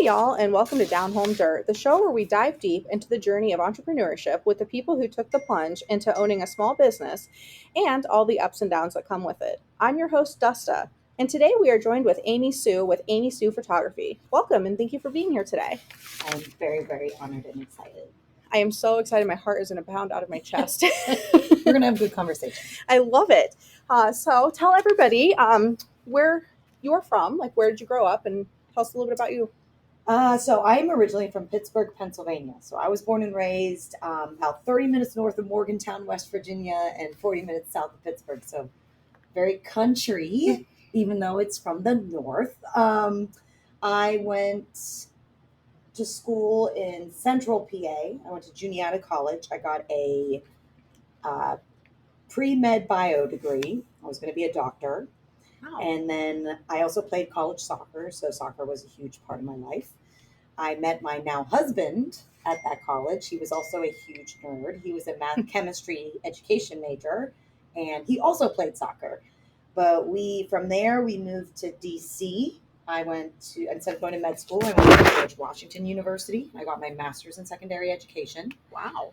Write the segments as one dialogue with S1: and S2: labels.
S1: y'all, and welcome to Down Home Dirt, the show where we dive deep into the journey of entrepreneurship with the people who took the plunge into owning a small business and all the ups and downs that come with it. I'm your host, Dusta, and today we are joined with Aimee Sue with Aimee Sue Photography. Welcome, and thank you for being here today.
S2: I'm very, very honored and excited.
S1: I am so excited. My heart is in a pound out of my chest.
S2: We're going to have a good conversation.
S1: I love it. So tell everybody where you're from, like where did you grow up, and tell us a little bit about you.
S2: So I'm originally from Pittsburgh, Pennsylvania. So I was born and raised about 30 minutes north of Morgantown, West Virginia, and 40 minutes south of Pittsburgh. So very country, even though it's from the north. I went to school in Central PA. I went to Juniata College. I got a pre-med bio degree. I was going to be a doctor.
S1: Wow.
S2: And then I also played college soccer, so soccer was a huge part of my life. I met my now husband at that college. He was also a huge nerd. He was a math chemistry education major, and he also played soccer. But from there, we moved to DC. Instead of going to med school, I went to George Washington University. I got my master's in secondary education.
S1: Wow.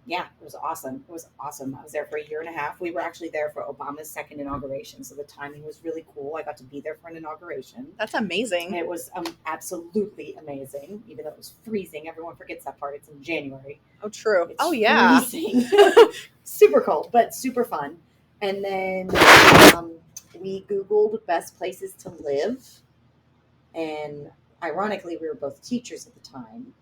S2: Yeah, it was awesome. It was awesome. I was there for a year and a half. We were actually there for Obama's second inauguration, so the timing was really cool. I got to be there for an inauguration.
S1: That's amazing.
S2: It was absolutely amazing, even though it was freezing. Everyone forgets that part. It's in January.
S1: Oh, true.
S2: It's
S1: yeah.
S2: Freezing. Super cold, but super fun. And then we Googled best places to live. And ironically, we were both teachers at the time.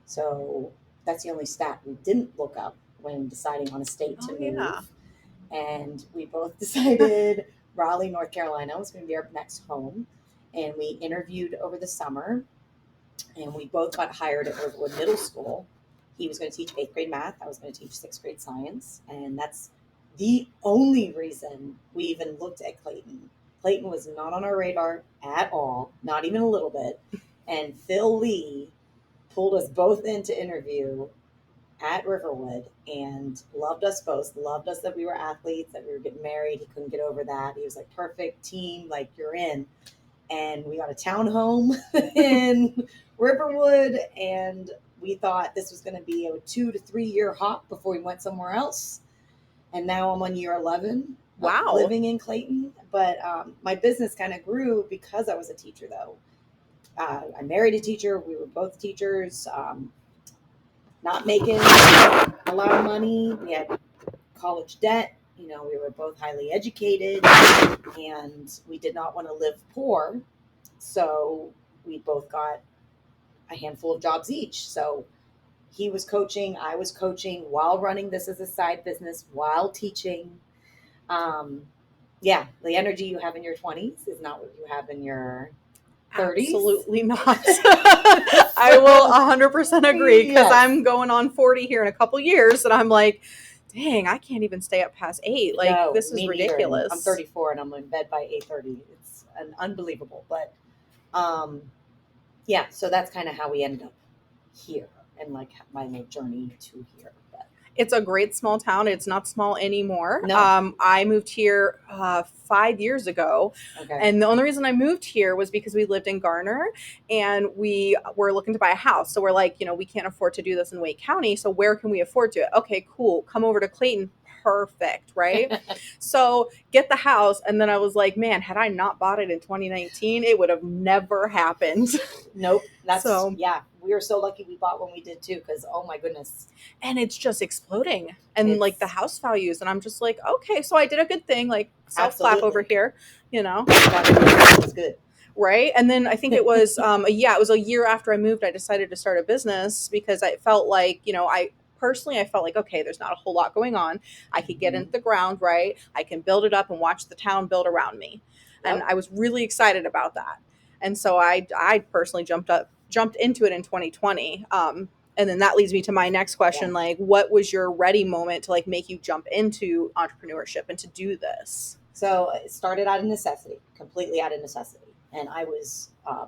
S2: So that's the only stat we didn't look up when deciding on a state to move.
S1: Yeah.
S2: And we both decided Raleigh, North Carolina was going to be our next home. And we interviewed over the summer. And we both got hired at Riverwood Middle School. He was going to teach 8th grade math. I was going to teach 6th grade science. And that's the only reason we even looked at Clayton. Clayton was not on our radar at all, not even a little bit. And Phil Lee pulled us both in to interview at Riverwood and loved us both, loved us that we were athletes, that we were getting married. He couldn't get over that. He was like, perfect team, like you're in. And we got a townhome in Riverwood, and we thought this was going to be a 2 to 3 year hop before we went somewhere else. And now I'm on year 11.
S1: Wow.
S2: Living in Clayton. But my business kind of grew because I was a teacher, though. I married a teacher. We were both teachers, not making a lot of money. We had college debt. We were both highly educated, and we did not want to live poor. So we both got a handful of jobs each. So he was coaching, I was coaching while running this as a side business, while teaching. Yeah, the energy you have in your 20s is not what you have in your 30s.
S1: Absolutely not. I will 100% agree, because
S2: Yes.
S1: I'm going on 40 here in a couple years, and I'm like, dang, I can't even stay up past 8. Like,
S2: No,
S1: this is
S2: me neither.
S1: ridiculous.
S2: I'm 34 and I'm in bed by 8:30. It's unbelievable. But yeah, so that's kind of how we ended up here and like my journey to here. But
S1: It's a great small town. It's not small anymore.
S2: No.
S1: I moved here 5 years ago.
S2: okay.
S1: And the only reason I moved here was because we lived in Garner and we were looking to buy a house. So we're like, we can't afford to do this in Wake County. So where can we afford to? Okay, cool. Come over to Clayton. Perfect, right? So get the house. And then I was like, man, had I not bought it in 2019, it would have never happened.
S2: Nope. Yeah, we were so lucky we bought when we did too, because oh my goodness.
S1: And it's just exploding. And like the house values. And I'm just like, okay, so I did a good thing, like self-clap over here,
S2: That was good.
S1: Right. And then I think it was, it was a year after I moved, I decided to start a business because I felt like, I felt like, okay, there's not a whole lot going on. I could get into the ground, right? I can build it up and watch the town build around me.
S2: Yep.
S1: And I was really excited about that. And so I personally jumped into it in 2020. And then that leads me to my next question.
S2: Yeah.
S1: Like, what was your ready moment to like make you jump into entrepreneurship and to do this?
S2: So it started out of necessity, completely out of necessity. And I was, I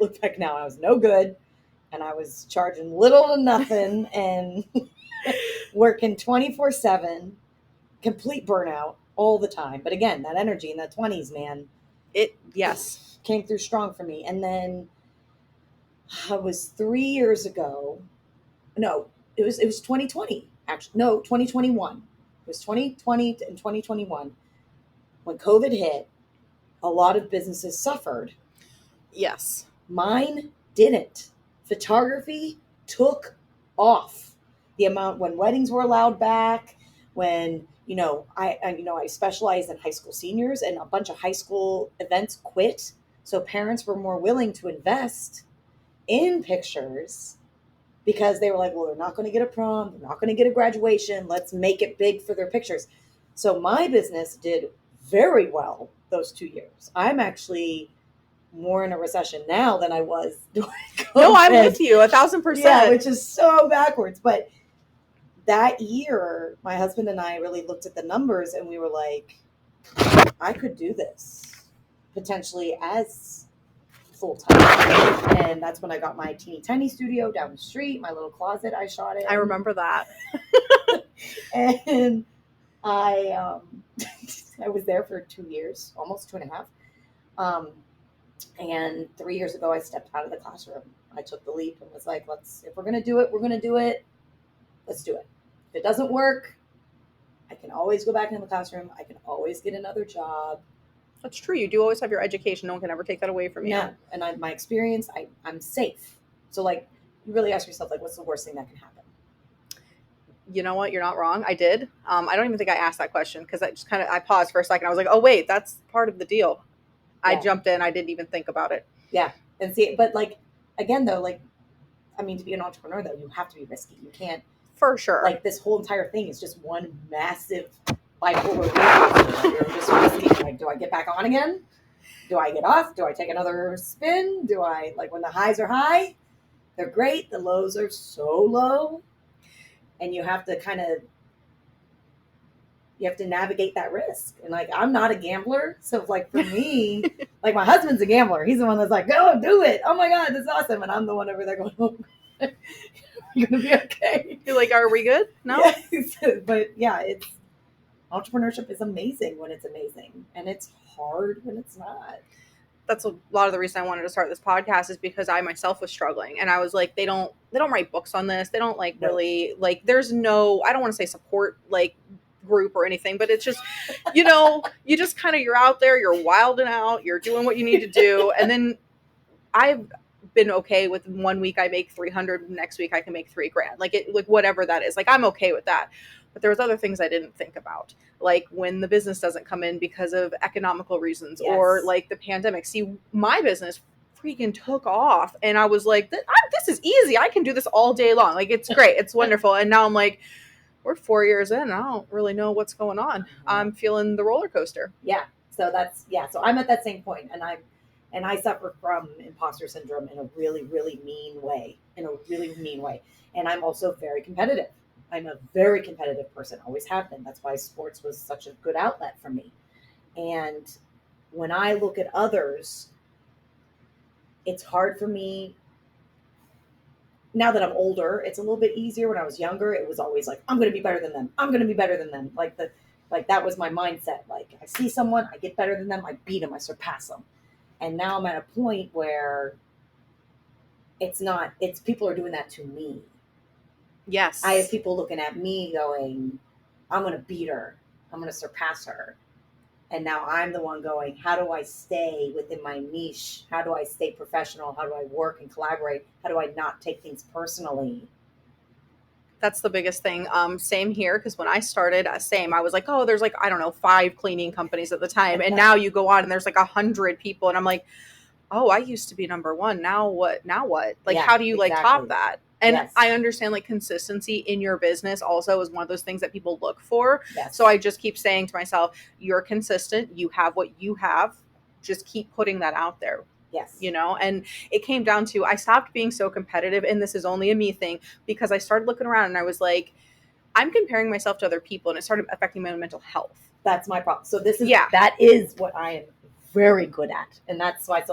S2: look back now, I was no good. And I was charging little to nothing and working 24/7, complete burnout all the time. But again, that energy in the 20s, man,
S1: Yes.
S2: Came through strong for me. And then it was 3 years ago. No, it was 2020, actually. No, 2021. It was 2020 and 2021 when COVID hit. A lot of businesses suffered.
S1: Yes.
S2: Mine didn't. Photography took off. The amount when weddings were allowed back, when I specialize in high school seniors, and a bunch of high school events quit, so parents were more willing to invest in pictures because they were like, well, they're not going to get a prom, they're not going to get a graduation, let's make it big for their pictures. So my business did very well those 2 years. I'm actually more in a recession now than I was during COVID.
S1: No, I'm with you 1,000%.
S2: Yeah, which is so backwards. But that year, my husband and I really looked at the numbers and we were like, I could do this potentially as full time. And that's when I got my teeny tiny studio down the street, my little closet I shot in.
S1: I remember that.
S2: And I I was there for 2 years, almost 2.5. And 3 years ago, I stepped out of the classroom. I took the leap and was like, if we're going to do it, we're going to do it. Let's do it. If it doesn't work, I can always go back into the classroom. I can always get another job.
S1: That's true. You do always have your education. No one can ever take that away from you.
S2: Yeah. And my experience, I'm safe. So like, you really ask yourself, like, what's the worst thing that can happen?
S1: You know what? You're not wrong. I did. I don't even think I asked that question because I paused for a second. I was like, oh wait, that's part of the deal. I jumped in. I didn't even think about it.
S2: Yeah. And see, but like, again, though, like, I mean, to be an entrepreneur, though, you have to be risky. You can't.
S1: For sure.
S2: Like, this whole entire thing is just one massive bipolar wheel. You're just risky. Like, do I get back on again? Do I get off? Do I take another spin? Do I, like, when the highs are high, they're great. The lows are so low. And you have to navigate that risk. And like, I'm not a gambler. So like for me, like my husband's a gambler. He's the one that's like, go do it. Oh my God, this is awesome. And I'm the one over there going, oh, you're going to be okay.
S1: You're like, are we good? No.
S2: Yes. But yeah, entrepreneurship is amazing when it's amazing. And it's hard when it's not.
S1: That's a lot of the reason I wanted to start this podcast is because I myself was struggling and I was like, they don't write books on this. They don't really there's no, I don't want to say support group or anything, but it's just, you just you're out there, you're wilding out, you're doing what you need to do. And then I've been okay with 1 week I make 300, next week I can make $3,000, whatever that is. I'm okay with that. But there was other things I didn't think about, like when the business doesn't come in because of economical reasons. Yes. Or the pandemic. See, my business freaking took off and I was like, this is easy. I can do this all day long. It's great. It's wonderful. And now I'm like, we're 4 years in and I don't really know what's going on. I'm feeling the roller coaster.
S2: Yeah. So so I'm at that same point and I suffer from imposter syndrome in a really, really mean way, And I'm also very competitive. I'm a very competitive person, always have been. That's why sports was such a good outlet for me. And when I look at others, it's hard for me. Now that I'm older, it's a little bit easier. When I was younger, it was always like, I'm going to be better than them. I'm going to be better than them. That was my mindset. Like I see someone, I get better than them. I beat them. I surpass them. And now I'm at a point where it's people are doing that to me.
S1: Yes.
S2: I have people looking at me going, I'm going to beat her. I'm going to surpass her. And now I'm the one going, how do I stay within my niche? How do I stay professional? How do I work and collaborate? How do I not take things personally?
S1: That's the biggest thing. Same here. Because when I started, I was like, oh, there's 5 cleaning companies at the time. And now you go on and there's 100 people. And I'm like, oh, I used to be number one. Now what? How do you top that? And yes. I understand consistency in your business also is one of those things that people look for.
S2: Yes.
S1: So I just keep saying to myself, you're consistent. You have what you have. Just keep putting that out there.
S2: Yes.
S1: And it came down to, I stopped being so competitive, and this is only a me thing, because I started looking around and I was like, I'm comparing myself to other people, and it started affecting my mental health.
S2: That's my problem. So that is what I am very good at. And that's why,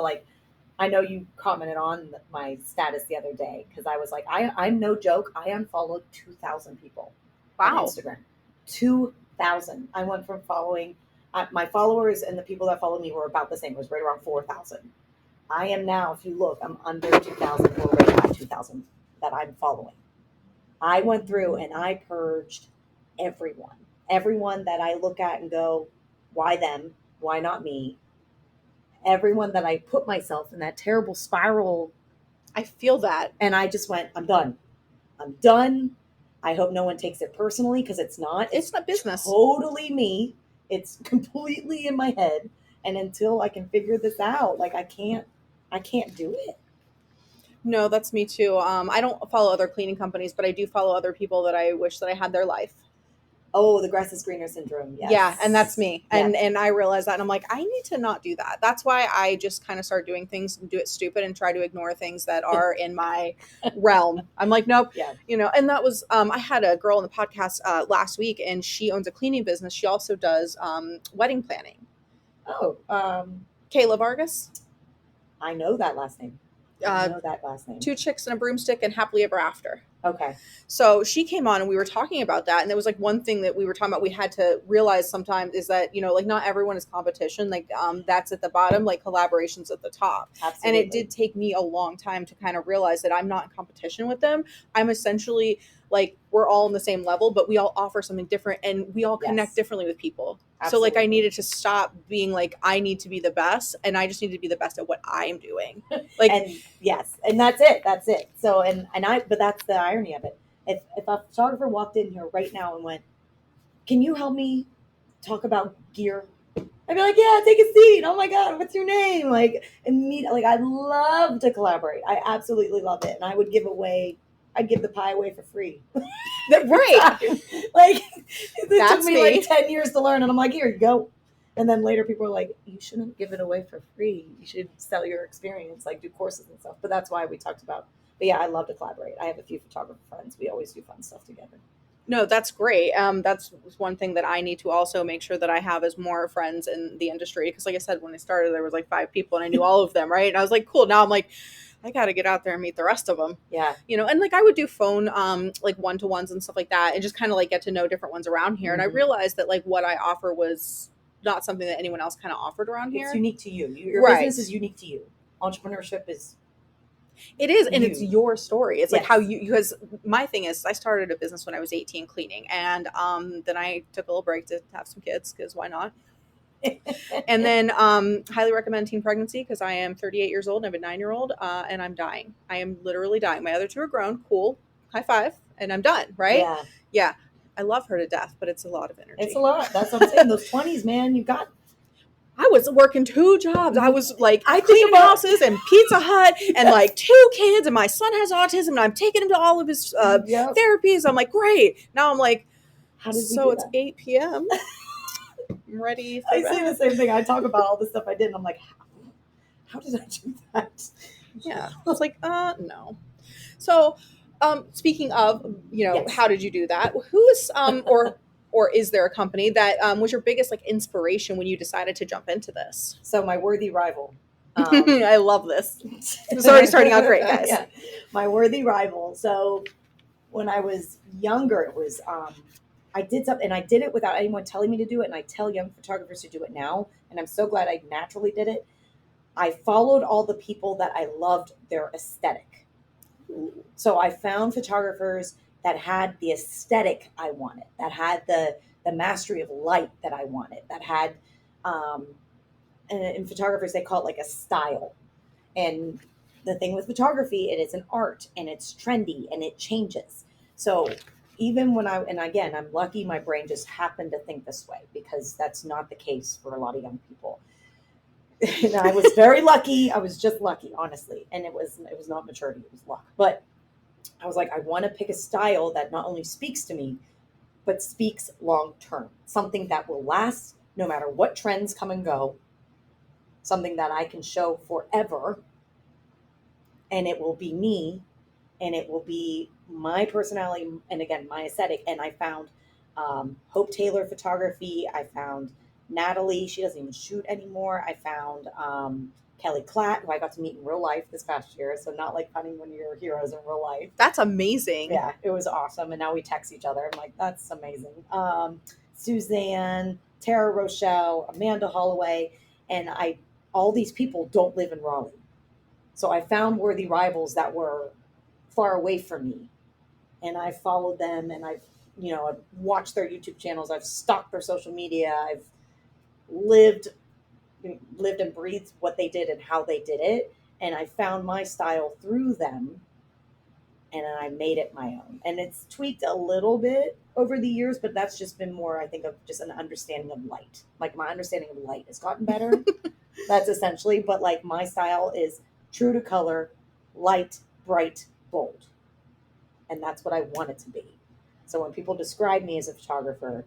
S2: I know you commented on my status the other day because I was like, I'm no joke. I unfollowed 2,000 people on Instagram. 2,000. I went from following My followers and the people that follow me were about the same. It was right around 4,000. I am now, if you look, I'm under 2,000 or right at 2,000 that I'm following. I went through and I purged everyone. Everyone that I look at and go, why them? Why not me? Everyone that I put myself in that terrible spiral,
S1: I feel that.
S2: and I just went, I'm done. I'm done. I hope no one takes it personally because it's not.
S1: It's not business.
S2: Totally me. It's completely in my head. And until I can figure this out, like I can't do it.
S1: No, that's me too. I don't follow other cleaning companies, but I do follow other people that I wish that I had their life.
S2: Oh, the grass is greener syndrome. Yes.
S1: Yeah, and that's me.
S2: Yes.
S1: And I realize that, and I'm like, I need to not do that. That's why I just kind of start doing things and do it stupid and try to ignore things that are in my realm. I'm like, nope.
S2: Yeah.
S1: And that was I had a girl on the podcast last week, and she owns a cleaning business. She also does wedding planning.
S2: Oh,
S1: Kayla Vargas.
S2: I know that last name. I know that last name.
S1: 2 chicks and a broomstick and happily ever after.
S2: Okay.
S1: So she came on and we were talking about that. And there was like one thing that we were talking about, we had to realize sometimes is that, like not everyone is competition. Like that's at the bottom, like collaboration's at the top.
S2: Absolutely.
S1: And it did take me a long time to kind of realize that I'm not in competition with them. I'm essentially like, we're all on the same level, but we all offer something different and we all connect differently with people. Absolutely. So like I needed to stop being like, I need to be the best and I just need to be the best at what I'm doing. Like,
S2: and yes, and that's it. So, but that's the irony of it. If a photographer walked in here right now and went, can you help me talk about gear? I'd be like, yeah, take a seat. Oh my God, what's your name? Like, I love to collaborate. I absolutely love it. And I'd give the pie away for free.
S1: Right.
S2: Like, it took me like 10 years to learn. And I'm like, here you go. And then later people are like, you shouldn't give it away for free. You should sell your experience, like do courses and stuff. But that's why we talked about. But yeah, I love to collaborate. I have a few photographer friends. We always do fun stuff together.
S1: No, that's great. That's one thing that I need to also make sure that I have is more friends in the industry. Because like I said, when I started, there was like 5 people and I knew all of them, right? And I was like, cool. Now I'm like, I got to get out there and meet the rest of them.
S2: Yeah.
S1: And like I would do phone, like one-to-ones and stuff like that and just kind of like get to know different ones around here. Mm-hmm. And I realized that like what I offer was not something that anyone else kind of offered around here.
S2: It's unique to you. Your business is unique to you. Entrepreneurship is.
S1: It is, and it's your story. It's like how because my thing is I started a business when I was 18 cleaning, and then I took a little break to have some kids because why not? And then highly recommend teen pregnancy because I am 38 years old and I have a 9-year-old and I'm dying. I am literally dying. My other 2 are grown. Cool. High five. And I'm done. Right? Yeah. I love her to death, but it's a lot of energy.
S2: It's a lot. That's what I'm saying. Those 20s, man, you got.
S1: I was working 2 jobs. I was like cleaning houses and Pizza Hut and like 2 kids, and my son has autism and I'm taking him to all of his therapies. I'm like, great. Now I'm like,
S2: how did
S1: so it's 8 p.m. I'm ready for
S2: I say the same thing. I talk about all the stuff I did and I'm like, how did I do that?
S1: Yeah. It's like, no. So speaking of, how did you do that? Who is or is there a company that was your biggest like inspiration when you decided to jump into this?
S2: So my worthy rival.
S1: I love this. It's already starting out great, guys.
S2: Yeah. My worthy rival. So when I was younger, it was I did something, and I did it without anyone telling me to do it. And I tell young photographers to do it now. And I'm so glad I naturally did it. I followed all the people that I loved their aesthetic. So I found photographers that had the aesthetic I wanted, that had the mastery of light that I wanted, that had, and in photographers, they call it like a style. And the thing with photography, it is an art and it's trendy and it changes. So even when and again, I'm lucky my brain just happened to think this way because that's not the case for a lot of young people. And I was very lucky. I was just lucky, honestly. And it was not maturity, it was luck. But I was like, I want to pick a style that not only speaks to me, but speaks long term. Something that will last no matter what trends come and go. Something that I can show forever. And it will be me. And it will be my personality. And again, my aesthetic. And I found Hope Taylor Photography. I found Natalie. She doesn't even shoot anymore. I found Kelly Klatt, who I got to meet in real life this past year. So not like finding one of your heroes in real life.
S1: That's amazing.
S2: Yeah, it was awesome. And now we text each other. I'm like, that's amazing. Suzanne, Tara Rochelle, Amanda Holloway, and all these people don't live in Raleigh. So I found worthy rivals that were far away from me, and I followed them, and I've watched their YouTube channels, I've stalked their social media, I've lived and breathed what they did and how they did it, and I found my style through them, and I made it my own. And it's tweaked a little bit over the years, but that's just been more, I think, of just an understanding of light. Like my understanding of light has gotten better. That's essentially, but like my style is true to color, light, bright, bold. And that's what I want it to be. So when people describe me as a photographer,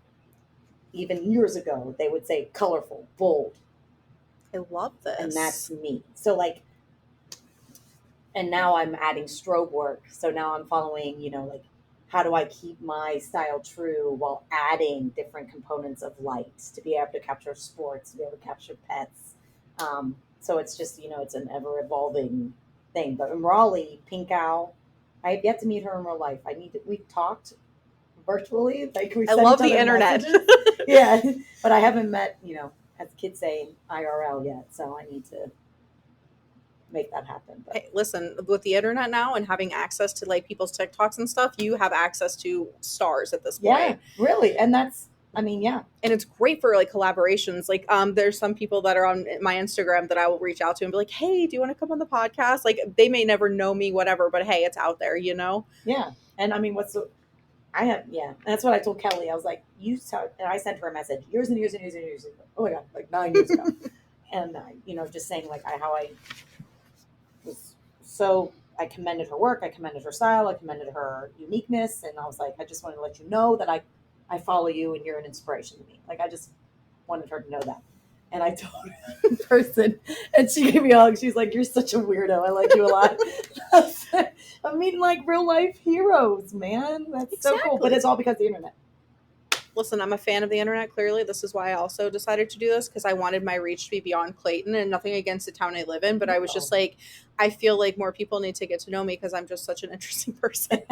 S2: even years ago, they would say colorful, bold,
S1: I love
S2: and
S1: this.
S2: that's me. So like, and now I'm adding strobe work. So now I'm following, like how do I keep my style true while adding different components of light to be able to capture sports, to be able to capture pets. So it's just, it's an ever evolving thing. But in Raleigh, Pink Owl, I have yet to meet her in real life. We've talked virtually, like we
S1: I
S2: sent
S1: love
S2: each
S1: the
S2: other
S1: internet.
S2: messages. Yeah, but I haven't met, as kids say, IRL yet. So I need to make that happen. But
S1: Hey, listen, with the internet now and having access to like people's TikToks and stuff, you have access to stars at this
S2: yeah,
S1: point.
S2: really, and yeah,
S1: And it's great for like collaborations. Like there's some people that are on my Instagram that I will reach out to and be like, "Hey, do you want to come on the podcast?" Like they may never know me, whatever, but hey, it's out there, you know?
S2: yeah. And I mean, I have, yeah, and that's what I told Kelly. I was like, and I sent her a message years and years and years and years ago. Oh my god, like 9 years ago, and just saying like how I was so. I commended her work, I commended her style, I commended her uniqueness, and I was like, I just wanted to let you know that I follow you and you're an inspiration to me. Like I just wanted her to know that. And I told her in person, and she gave me a hug. She's like, "You're such a weirdo. I like you a lot." I mean, like real life heroes, man. That's so cool. But
S1: Exactly.
S2: it's all because of the internet.
S1: Listen, I'm a fan of the internet, clearly. This is why I also decided to do this because I wanted my reach to be beyond Clayton and nothing against the town I live in. But I was just like, I feel like more people need to get to know me because I'm just such an interesting person.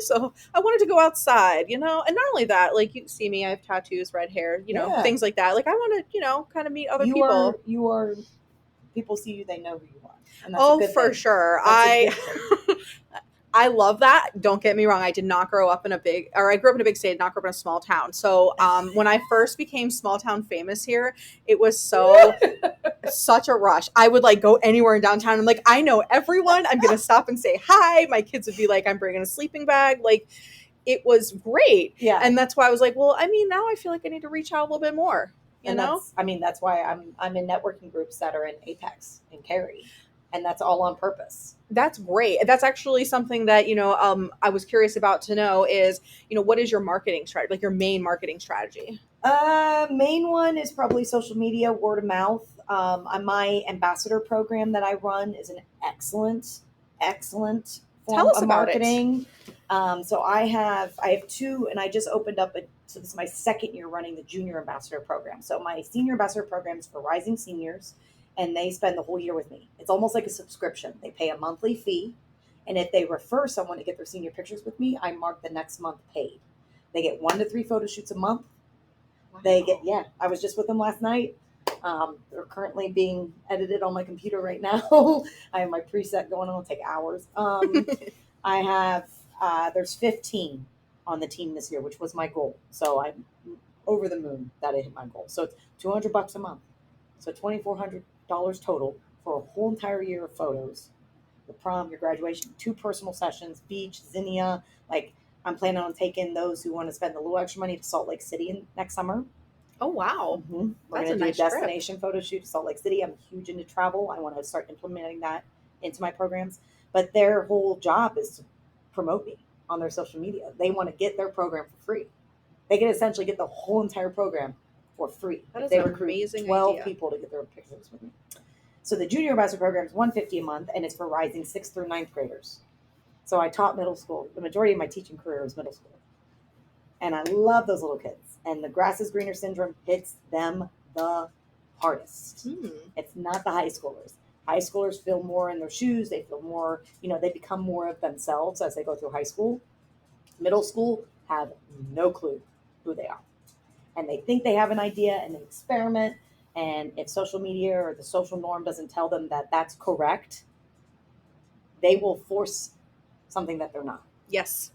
S1: So I wanted to go outside, and not only that, like you can see me, I have tattoos, red hair,
S2: Yeah.
S1: things like that. Like I want to, kind of meet other
S2: You are
S1: people.
S2: people see you, they know who you are. And that's a
S1: Oh,
S2: good
S1: for
S2: thing.
S1: sure.
S2: That's a good thing.
S1: I love that. Don't get me wrong. I did not grow up I grew up in a big state, not grow up in a small town. So when I first became small town famous here, it was such a rush. I would like go anywhere in downtown. I'm like, I know everyone. I'm going to stop and say hi. My kids would be like, I'm bringing a sleeping bag. Like it was great.
S2: Yeah.
S1: And that's why I was like, well, I mean, now I feel like I need to reach out a little bit more, you know?
S2: That's why I'm in networking groups that are in Apex and Cary. And that's all on purpose.
S1: That's great. That's actually something that, I was curious about to know is, what is your marketing strategy, like your main marketing strategy?
S2: Main one is probably social media, word of mouth. My ambassador program that I run is an excellent form
S1: Tell us
S2: of
S1: about
S2: marketing. So I have two, and I just opened up so this is my second year running the junior ambassador program. So my senior ambassador program is for rising seniors, and they spend the whole year with me. It's almost like a subscription. They pay a monthly fee, and if they refer someone to get their senior pictures with me, I mark the next month paid. They get 1 to 3 photo shoots a month.
S1: Wow.
S2: I was just with them last night. They're currently being edited on my computer right now. I have my preset going on. It'll take hours. I have, there's 15 on the team this year, which was my goal. So I'm over the moon that I hit my goal. So it's $200 a month. So $2,400 total for a whole entire year of photos. The prom, your graduation, 2 personal sessions, beach, zinnia. Like I'm planning on taking those who want to spend a little extra money to Salt Lake City next summer.
S1: Oh, wow.
S2: Mm-hmm. We're
S1: That's
S2: going to do
S1: nice
S2: a destination photo shoot to Salt Lake City. I'm huge into travel. I want to start implementing that into my programs. But their whole job is to promote me on their social media. They want to get their program for free. They can essentially get the whole entire program for free.
S1: That is
S2: they
S1: an
S2: recruit
S1: amazing
S2: 12
S1: idea.
S2: people to get their pictures with me. So the junior ambassador program is $150 a month, and it's for rising 6th through 9th graders. So I taught middle school. The majority of my teaching career was middle school. And I love those little kids. And the grass is greener syndrome hits them the hardest. It's not the high schoolers. High schoolers feel more in their shoes. They feel more, they become more of themselves as they go through high school. Middle school have no clue who they are. and they think they have an idea and they experiment. And if social media or the social norm doesn't tell them that that's correct, they will force something that they're not.
S1: Yes.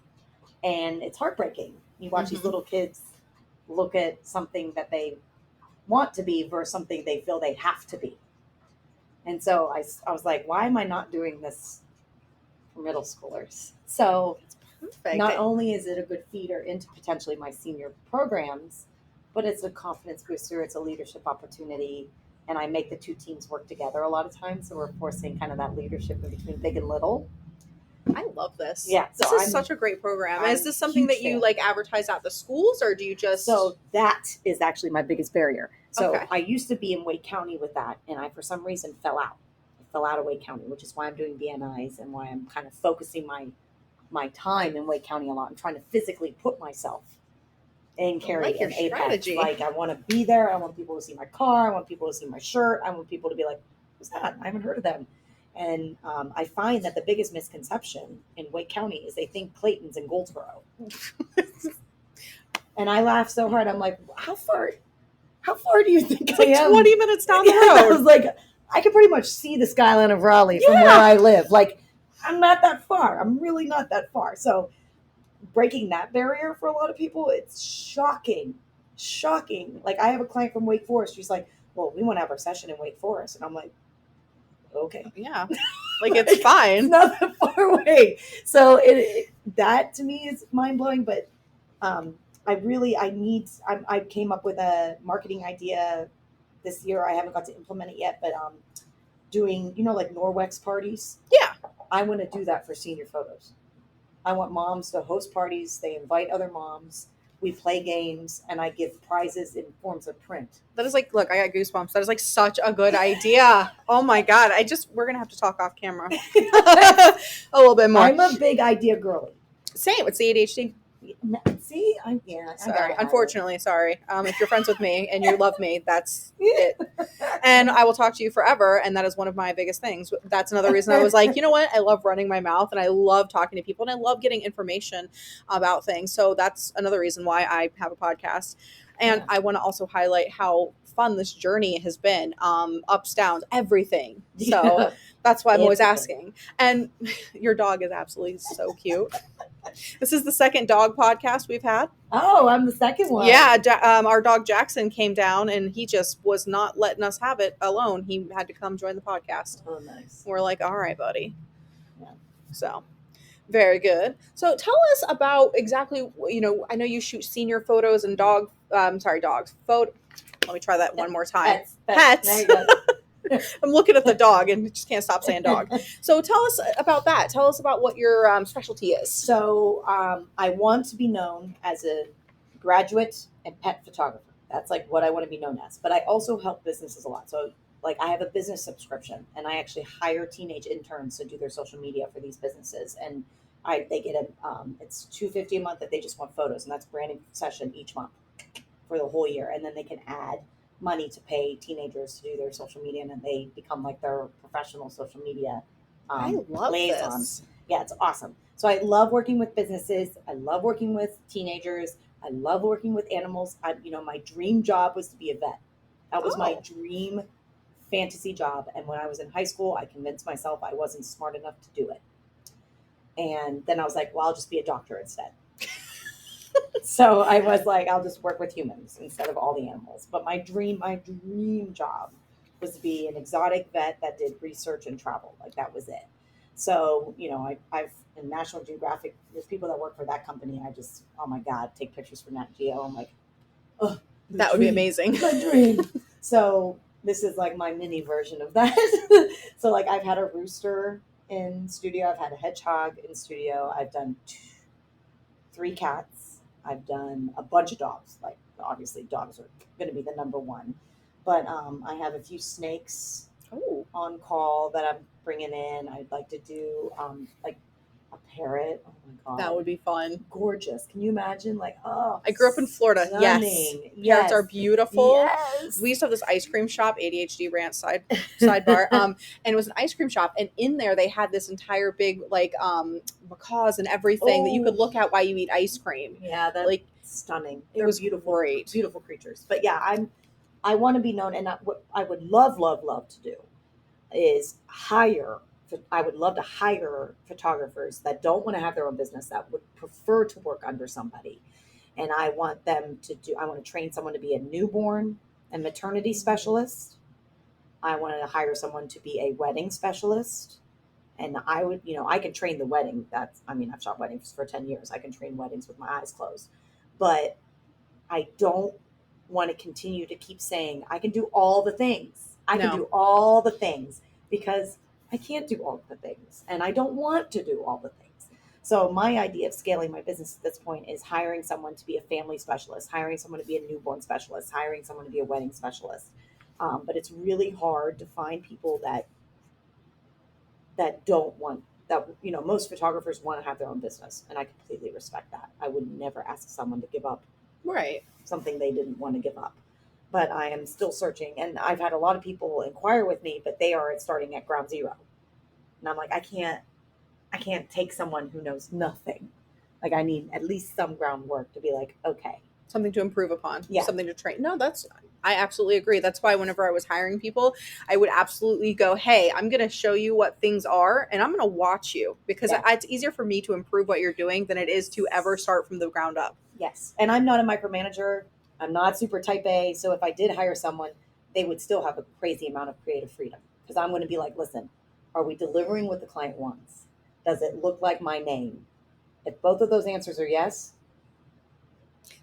S2: And it's heartbreaking. You watch these
S1: Mhm.
S2: little kids look at something that they want to be versus something they feel they have to be. And so I was like, why am I not doing this for middle schoolers? So
S1: Perfect.
S2: not only is it a good feeder into potentially my senior programs, but it's a confidence booster, it's a leadership opportunity. And I make the two teams work together a lot of times. So we're forcing kind of that leadership in between big and little.
S1: I love this.
S2: Yeah,
S1: This
S2: so
S1: is such a great program.
S2: I'm
S1: Is this something that
S2: huge
S1: you
S2: fan.
S1: like advertise at the schools, or do you just?
S2: So that is actually my biggest barrier. So
S1: Okay.
S2: I used to be in Wake County with that, and I for some reason fell out. I fell out of Wake County, which is why I'm doing BNIs and why I'm kind of focusing my time in Wake County a lot. I'm trying to physically put myself in
S1: I
S2: Cary
S1: like your
S2: and Apex.
S1: strategy.
S2: Like I want to be there. I want people to see my car. I want people to see my shirt. I want people to be like, "Who's that? I haven't heard of them." And I find that the biggest misconception in Wake County is they think Clayton's in Goldsboro. And I laugh so hard. I'm like, how far do you think
S1: It's
S2: I
S1: like
S2: am?
S1: 20 minutes down the
S2: I was
S1: road.
S2: like, I can pretty much see the skyline of Raleigh from where I live. Like, I'm not that far. I'm really not that far. So breaking that barrier for a lot of people, it's shocking. Shocking. Like I have a client from Wake Forest. She's like, well, we want to have our session in Wake Forest. And I'm like, okay.
S1: Yeah. Like it's fine.
S2: It's not that far away. So that to me is mind blowing. But I came up with a marketing idea this year. I haven't got to implement it yet, but doing, like Norwex parties.
S1: Yeah.
S2: I want to do that for senior photos. I want moms to host parties. They invite other moms. We play games, and I give prizes in forms of print.
S1: That is like, look, I got goosebumps. That is like such a good idea. Oh my God. We're going to have to talk off camera a little bit more.
S2: I'm a big idea girly.
S1: Same. It's the ADHD.
S2: See,
S1: Sorry. Unfortunately, sorry. If you're friends with me and you love me, that's it. And I will talk to you forever. And that is one of my biggest things. That's another reason I was like, you know what? I love running my mouth and I love talking to people and I love getting information about things. So that's another reason why I have a podcast. And I want to also highlight how fun this journey has been. Ups, downs, everything. So that's why I'm always asking. And your dog is absolutely so cute. This is the second dog podcast we've had.
S2: Oh, I'm the second one.
S1: Yeah, our dog Jackson came down and he just was not letting us have it alone. He had to come join the podcast.
S2: Oh, nice.
S1: We're like, all right, buddy.
S2: Yeah.
S1: So, very good. So, tell us about exactly, I know you shoot senior photos and dogs. Let me try that one more time. Pets.
S2: There you go.
S1: I'm looking at the dog and just can't stop saying dog. So tell us about that. Tell us about what your specialty is.
S2: So I want to be known as a graduate and pet photographer. That's like what I want to be known as. But I also help businesses a lot. So like I have a business subscription and I actually hire teenage interns to do their social media for these businesses. And they get it's $250 a month that they just want photos, and that's branding session each month for the whole year. And then they can add money to pay teenagers to do their social media, and then they become like their professional social media
S1: I love
S2: liaisons.
S1: this.
S2: Yeah, it's awesome. So I love working with businesses. I love working with teenagers. I love working with animals. My dream job was to be a vet. That was my dream fantasy job. And when I was in high school, I convinced myself I wasn't smart enough to do it. And then I was like, well, I'll just be a doctor instead. So I was like, I'll just work with humans instead of all the animals. But my dream job was to be an exotic vet that did research and travel. Like that was it. So, I've in National Geographic, there's people that work for that company. I just, oh my God, take pictures for Nat Geo. I'm like, oh,
S1: that would be amazing.
S2: My dream. So this is like my mini version of that. So like I've had a rooster in studio. I've had a hedgehog in studio. I've done 3 cats. I've done a bunch of dogs. Like obviously dogs are going to be the number one, but I have a few snakes on call that I'm bringing in. I'd like to do like a parrot. Oh my
S1: That
S2: God.
S1: would be fun.
S2: Gorgeous. Can you imagine? Like, oh,
S1: I grew up in Florida. Yes.
S2: stunning.
S1: Parrots
S2: Yes.
S1: are beautiful.
S2: Yes.
S1: We used to have this ice cream shop, ADHD rant sidebar. And it was an ice cream shop, and in there they had this entire big like macaws and everything that you could look at while you eat ice cream.
S2: Yeah, that's
S1: Like,
S2: stunning.
S1: it
S2: They're
S1: was
S2: beautiful,
S1: great.
S2: beautiful creatures. But yeah, I want to be known, and what I would love, love, love to do is hire. I would love to hire photographers that don't want to have their own business, that would prefer to work under somebody. And I want them to do, I want to train someone to be a newborn and maternity specialist. I want to hire someone to be a wedding specialist. And I would, I can train the wedding. I've shot weddings for 10 years. I can train weddings with my eyes closed. But I don't want to continue to keep saying, I can do all the things. I can
S1: No.
S2: do all the things, because I can't do all the things. And I don't want to do all the things. So my idea of scaling my business at this point is hiring someone to be a family specialist, hiring someone to be a newborn specialist, hiring someone to be a wedding specialist. But it's really hard to find people that don't want that. Most photographers want to have their own business, and I completely respect that. I would never ask someone to give up
S1: Right.
S2: something they didn't want to give up. But I am still searching, and I've had a lot of people inquire with me, but they are starting at ground zero. And I'm like, I can't take someone who knows nothing. Like, I need at least some groundwork to be like, okay.
S1: Something to improve upon.
S2: Yeah.
S1: Something to train. No, I absolutely agree. That's why whenever I was hiring people, I would absolutely go, hey, I'm going to show you what things are, and I'm going to watch you, because
S2: Yeah.
S1: it's easier for me to improve what you're doing than it is to ever start from the ground up.
S2: Yes. And I'm not a micromanager. I'm not super type A. So if I did hire someone, they would still have a crazy amount of creative freedom, because I'm going to be like, listen, are we delivering what the client wants? Does it look like my name? If both of those answers are yes,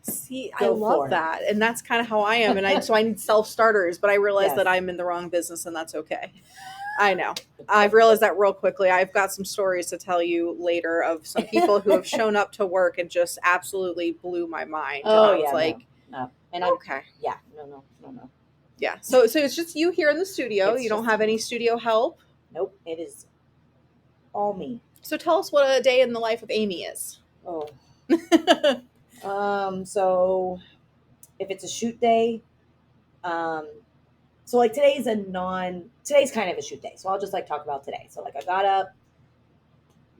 S1: See, I
S2: Go for
S1: love
S2: it.
S1: that. And that's kind of how I am. And so I need self-starters, but I realize
S2: Yes.
S1: that I'm in the wrong business, and that's okay. I know. I've realized that real quickly. I've got some stories to tell you later of some people who have shown up to work and just absolutely blew my mind.
S2: Oh,
S1: And I was
S2: yeah,
S1: like,
S2: no. And
S1: okay.
S2: yeah, no.
S1: Yeah. So it's just you here in the studio.
S2: It's
S1: You don't
S2: just
S1: have
S2: me.
S1: any studio help.
S2: Nope, it is all me.
S1: So tell us what a day in the life of Aimee is.
S2: Oh. So if it's a shoot day, so like today's kind of a shoot day. So I'll just like talk about today. So like I got up,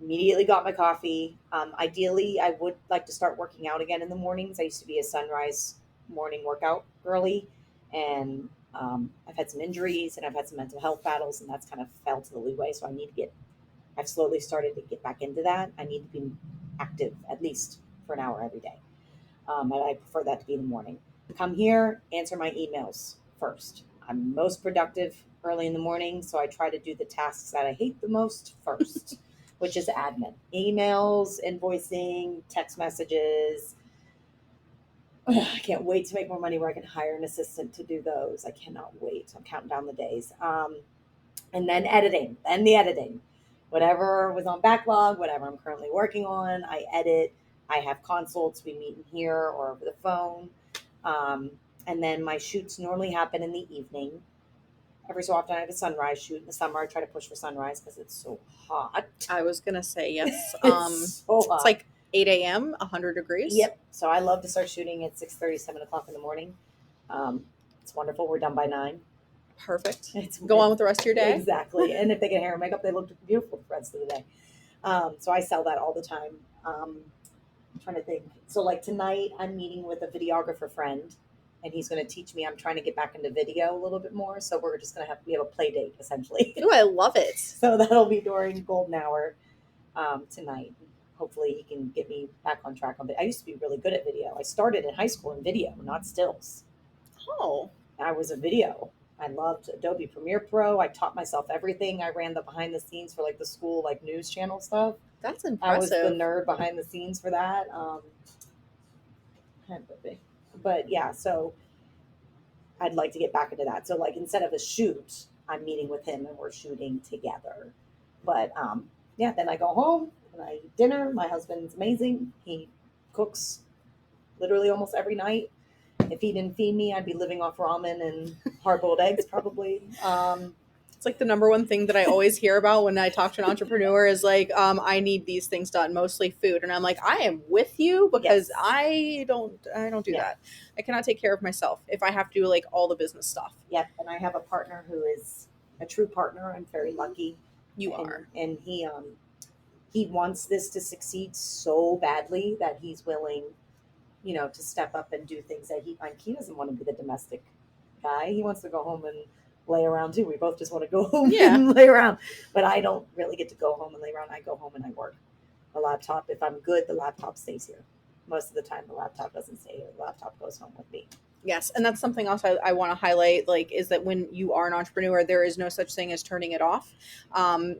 S2: immediately got my coffee. Ideally, I would like to start working out again in the mornings. I used to be a sunrise morning workout girly, and I've had some injuries and I've had some mental health battles, and that's kind of fell to the leeway. So I've slowly started to get back into that. I need to be active at least for an hour every day. And I prefer that to be in the morning. Come here, answer my emails first. I'm most productive early in the morning, so I try to do the tasks that I hate the most first, which is admin. Emails, invoicing, text messages. I can't wait to make more money where I can hire an assistant to do those. I cannot wait. I'm counting down the days. And then the editing. Whatever was on backlog, whatever I'm currently working on, I edit. I have consults. We meet in here or over the phone. And then my shoots normally happen in the evening. Every so often I have a sunrise shoot. In the summer, I try to push for sunrise because it's so hot.
S1: I was going to say, yes.
S2: It's so hot.
S1: It's like 8 a.m., 100 degrees.
S2: Yep. So I love to start shooting at 6:30, 7 o'clock in the morning. It's wonderful. We're done by 9.
S1: Perfect. Go on with the rest of your day.
S2: Exactly. And if they get hair and makeup, they look beautiful for the rest of the day. So I sell that all the time. I'm trying to think. So like tonight, I'm meeting with a videographer friend, and he's going to teach me. I'm trying to get back into video a little bit more. So we're just going to we have a play date essentially.
S1: Ooh, I love it.
S2: So that'll be during golden hour tonight. Hopefully he can get me back on track on it. I used to be really good at video. I started in high school in video, not stills.
S1: Oh.
S2: I was a video. I loved Adobe Premiere Pro. I taught myself everything. I ran the behind the scenes for like the school like news channel stuff.
S1: That's impressive.
S2: I was the nerd behind the scenes for that. But yeah, so I'd like to get back into that. So like instead of a shoot, I'm meeting with him and we're shooting together. But yeah, then I go home and I eat dinner. My husband's amazing. He cooks literally almost every night. If he didn't feed me, I'd be living off ramen and hard-boiled eggs probably.
S1: It's like the number one thing that I always hear about when I talk to an entrepreneur is like, I need these things done, mostly food. And I'm like, I am with you because
S2: Yes.
S1: I don't do
S2: Yeah.
S1: that. I cannot take care of myself if I have to do like all the business stuff.
S2: Yep. And I have a partner who is a true partner. I'm very lucky.
S1: You
S2: and
S1: are.
S2: and he wants this to succeed so badly that he's willing, to step up and do things that he doesn't want to be the domestic guy. He wants to go home and lay around too. We both just want to go home
S1: Yeah.
S2: and lay around. But I don't really get to go home and lay around. I go home and I work. The laptop, if I'm good, the laptop stays here. Most of the time the laptop doesn't stay here. The laptop goes home with me.
S1: Yes, and that's something else I want to highlight. Like, is that when you are an entrepreneur, there is no such thing as turning it off.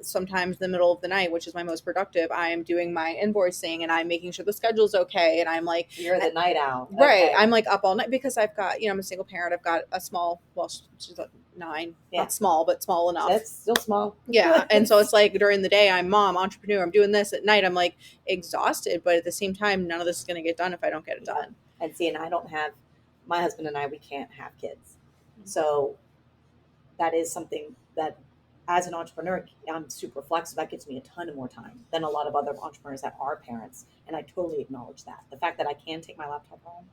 S1: Sometimes in the middle of the night, which is my most productive, I am doing my invoicing and I'm making sure the schedule's okay. And I'm like,
S2: You're the night owl.
S1: right?
S2: Okay.
S1: I'm like up all night because I've got, I'm a single parent. I've got a small, well, she's a 9,
S2: Yeah.
S1: not small, but small enough.
S2: That's still small.
S1: Yeah, and so it's like during the day, I'm mom, entrepreneur, I'm doing this. At night, I'm like exhausted, but at the same time, none of this is going to get done if I don't get it done.
S2: And see, and I don't have, my husband and I, we can't have kids. So that is something that as an entrepreneur, I'm super flexible. That gives me a ton of more time than a lot of other entrepreneurs that are parents. And I totally acknowledge that. The fact that I can take my laptop home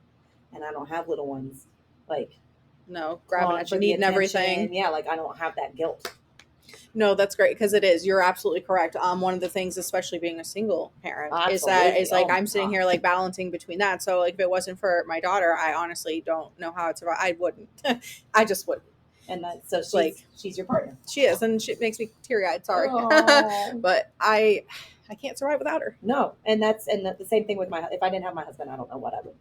S2: and I don't have little ones, like,
S1: No, grabbing at
S2: for
S1: you,
S2: the
S1: needing everything.
S2: attention. Yeah, like I don't have that guilt.
S1: No, that's great because it is. You're absolutely correct. One of the things, especially being a single parent, is
S2: Absolutely.
S1: like
S2: Oh my
S1: I'm sitting
S2: God.
S1: here like balancing between that. So like if it wasn't for my daughter, I honestly don't know how I'd survive. I wouldn't. I just wouldn't.
S2: And that, so she's your partner.
S1: She is, and she makes me teary eyed. Sorry,
S2: Oh.
S1: but I can't survive without her.
S2: No, and the same thing with if I didn't have my husband, I don't know what I would.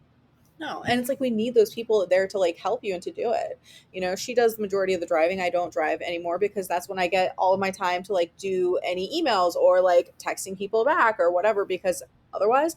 S1: No, and it's like we need those people there to like help you and to do it. She does the majority of the driving. I don't drive anymore because that's when I get all of my time to like do any emails or like texting people back or whatever. Because otherwise,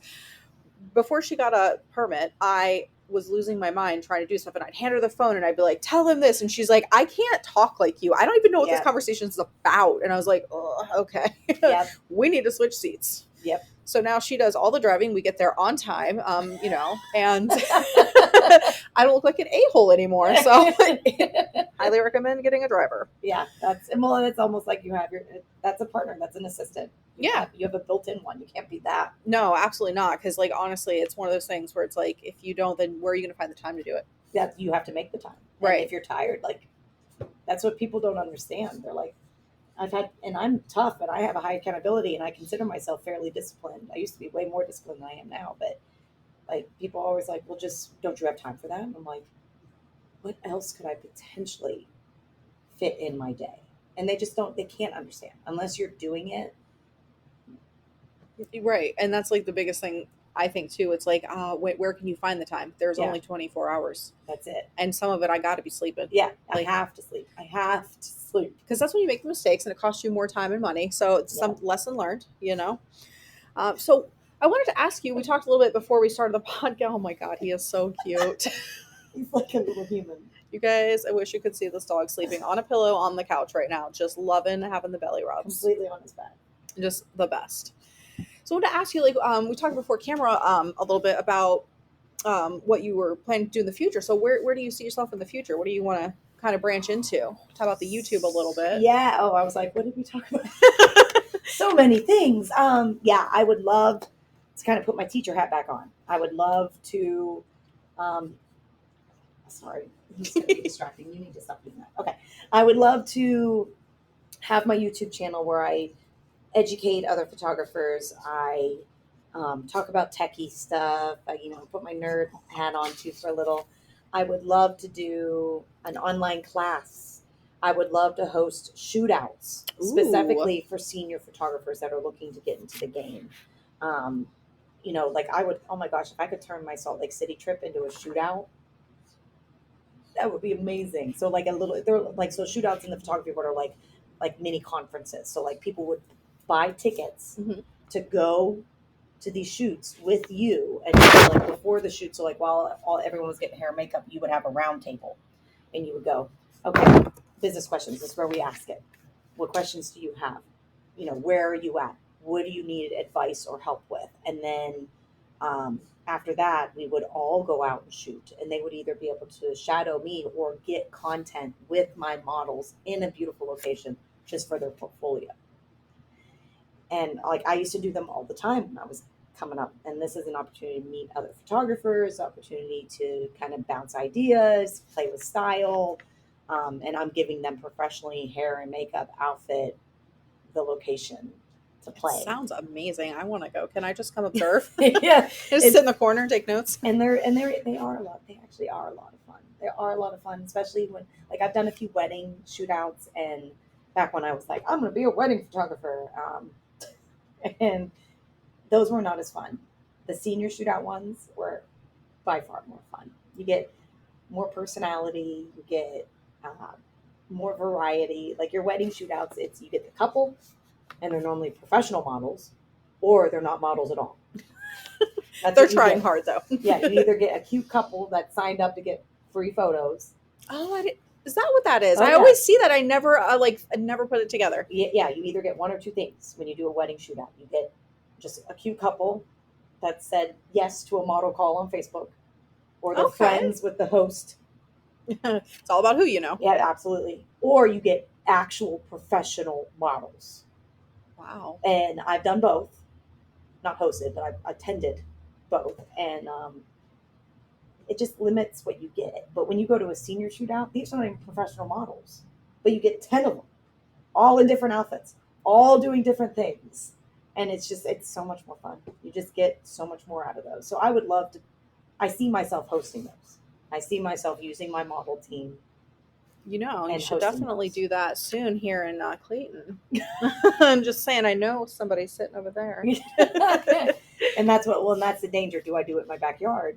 S1: before she got a permit, I was losing my mind trying to do stuff, and I'd hand her the phone and I'd be like, tell him this, and she's like, I can't talk like you. I don't even know what this conversation is about. And I was like, oh, okay.
S2: Yep.
S1: We need to switch seats.
S2: Yep.
S1: So now she does all the driving. We get there on time, and I don't look like an a-hole anymore. So highly recommend getting a driver.
S2: Yeah, that's almost like that's a partner. That's an assistant. You have a built-in one. You can't beat that.
S1: No, absolutely not. Because like, honestly, it's one of those things where it's like, if you don't, then where are you going to find the time to do it?
S2: That you have to make the time.
S1: Right.
S2: And if you're tired, like that's what people don't understand. They're like, and I'm tough and I have a high accountability and I consider myself fairly disciplined. I used to be way more disciplined than I am now, but like people are always like, well, just don't you have time for that? And I'm like, what else could I potentially fit in my day? And they can't understand unless you're doing it.
S1: Right. And that's like the biggest thing I think too. It's like, where can you find the time? There's only 24 hours.
S2: That's it.
S1: And some of it I got to be sleeping.
S2: Yeah. I have to sleep.
S1: Because that's when you make the mistakes and it costs you more time and money. So it's some lesson learned, So I wanted to ask you, we talked a little bit before we started the podcast. Oh my God, he is so cute.
S2: He's like a little human.
S1: You guys, I wish you could see this dog sleeping on a pillow on the couch right now, just loving having the belly rubs.
S2: Completely on his back.
S1: Just the best. So I want to ask you, like, we talked before camera a little bit about what you were planning to do in the future. So where do you see yourself in the future? What do you want to kind of branch into? Talk about the YouTube a little bit.
S2: Yeah. Oh, I was like, what did we talk about? So many things. Yeah, I would love to kind of put my teacher hat back on. I would love to, sorry, he's going to be distracting. You need to stop doing that. Okay. I would love to have my YouTube channel where I educate other photographers. I talk about techie stuff. I, put my nerd hat on too for a little. I would love to do an online class. I would love to host shootouts specifically for senior photographers that are looking to get into the game. Like I would, oh my gosh, if I could turn my Salt Lake City trip into a shootout, that would be amazing. So like so shootouts in the photography world are like mini conferences. So like people would buy tickets to go to these shoots with you, and like before the shoot, so like while everyone was getting hair and makeup, you would have a round table and you would go, okay, business questions, this is where we ask it. What questions do you have? Where are you at? What do you need advice or help with? And then After that, we would all go out and shoot, and they would either be able to shadow me or get content with my models in a beautiful location just for their portfolio. And like I used to do them all the time when I was coming up, and this is an opportunity to meet other photographers, opportunity to kind of bounce ideas, play with style, and I'm giving them professionally hair and makeup, outfit, the location to
S1: It
S2: play.
S1: sounds amazing. I want to go. Can I just come observe?
S2: Yeah,
S1: Just sit in the corner, take notes.
S2: and they are a lot. They actually are a lot of fun. They are a lot of fun, especially when like I've done a few wedding shootouts, and back when I was like I'm going to be a wedding photographer, and those were not as fun. The senior shootout ones were by far more fun. You get more personality. You get more variety. Like your wedding shootouts, it's you get the couple, and they're normally professional models, or they're not models at all.
S1: They're trying hard though.
S2: Yeah, you either get a cute couple that signed up to get free photos.
S1: Oh, is that what that is?
S2: Oh,
S1: I
S2: yeah.
S1: always see that. I never put it together.
S2: Yeah, you either get one or two things when you do a wedding shootout. You get just a cute couple that said yes to a model call on Facebook, or they're
S1: Okay.
S2: friends with the host.
S1: It's all about who you know.
S2: Yeah, absolutely. Or you get actual professional models.
S1: Wow.
S2: And I've done both, not hosted, but I've attended both. And it just limits what you get. But when you go to a senior shootout, these are not even professional models, but you get 10 of them, all in different outfits, all doing different things. And it's so much more fun. You just get so much more out of those. So I would love to, I see myself hosting those. I see myself using my model team.
S1: You
S2: And
S1: should
S2: hosting
S1: definitely
S2: those.
S1: do that soon here in Clayton. I'm just saying, I know somebody's sitting over there.
S2: And that's the danger. Do I do it in my backyard?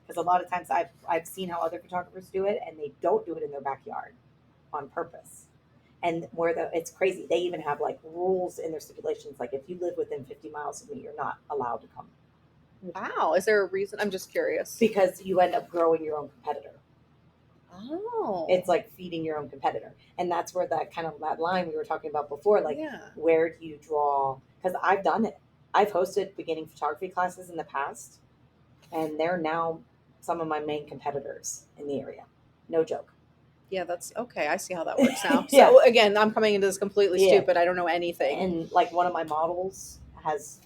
S2: Because a lot of times I've seen how other photographers do it, and they don't do it in their backyard on purpose. And it's crazy. They even have like rules in their stipulations. Like if you live within 50 miles of me, you're not allowed to come.
S1: Wow. Is there a reason? I'm just curious.
S2: Because you end up growing your own competitor.
S1: Oh.
S2: It's like feeding your own competitor. And that's where that line we were talking about before, like where do you draw? Because I've done it. I've hosted beginning photography classes in the past, and they're now some of my main competitors in the area. No joke.
S1: Yeah, that's okay. I see how that works now.
S2: Yeah.
S1: So again, I'm coming into this completely
S2: Yeah.
S1: stupid. I don't know anything.
S2: And like one of my models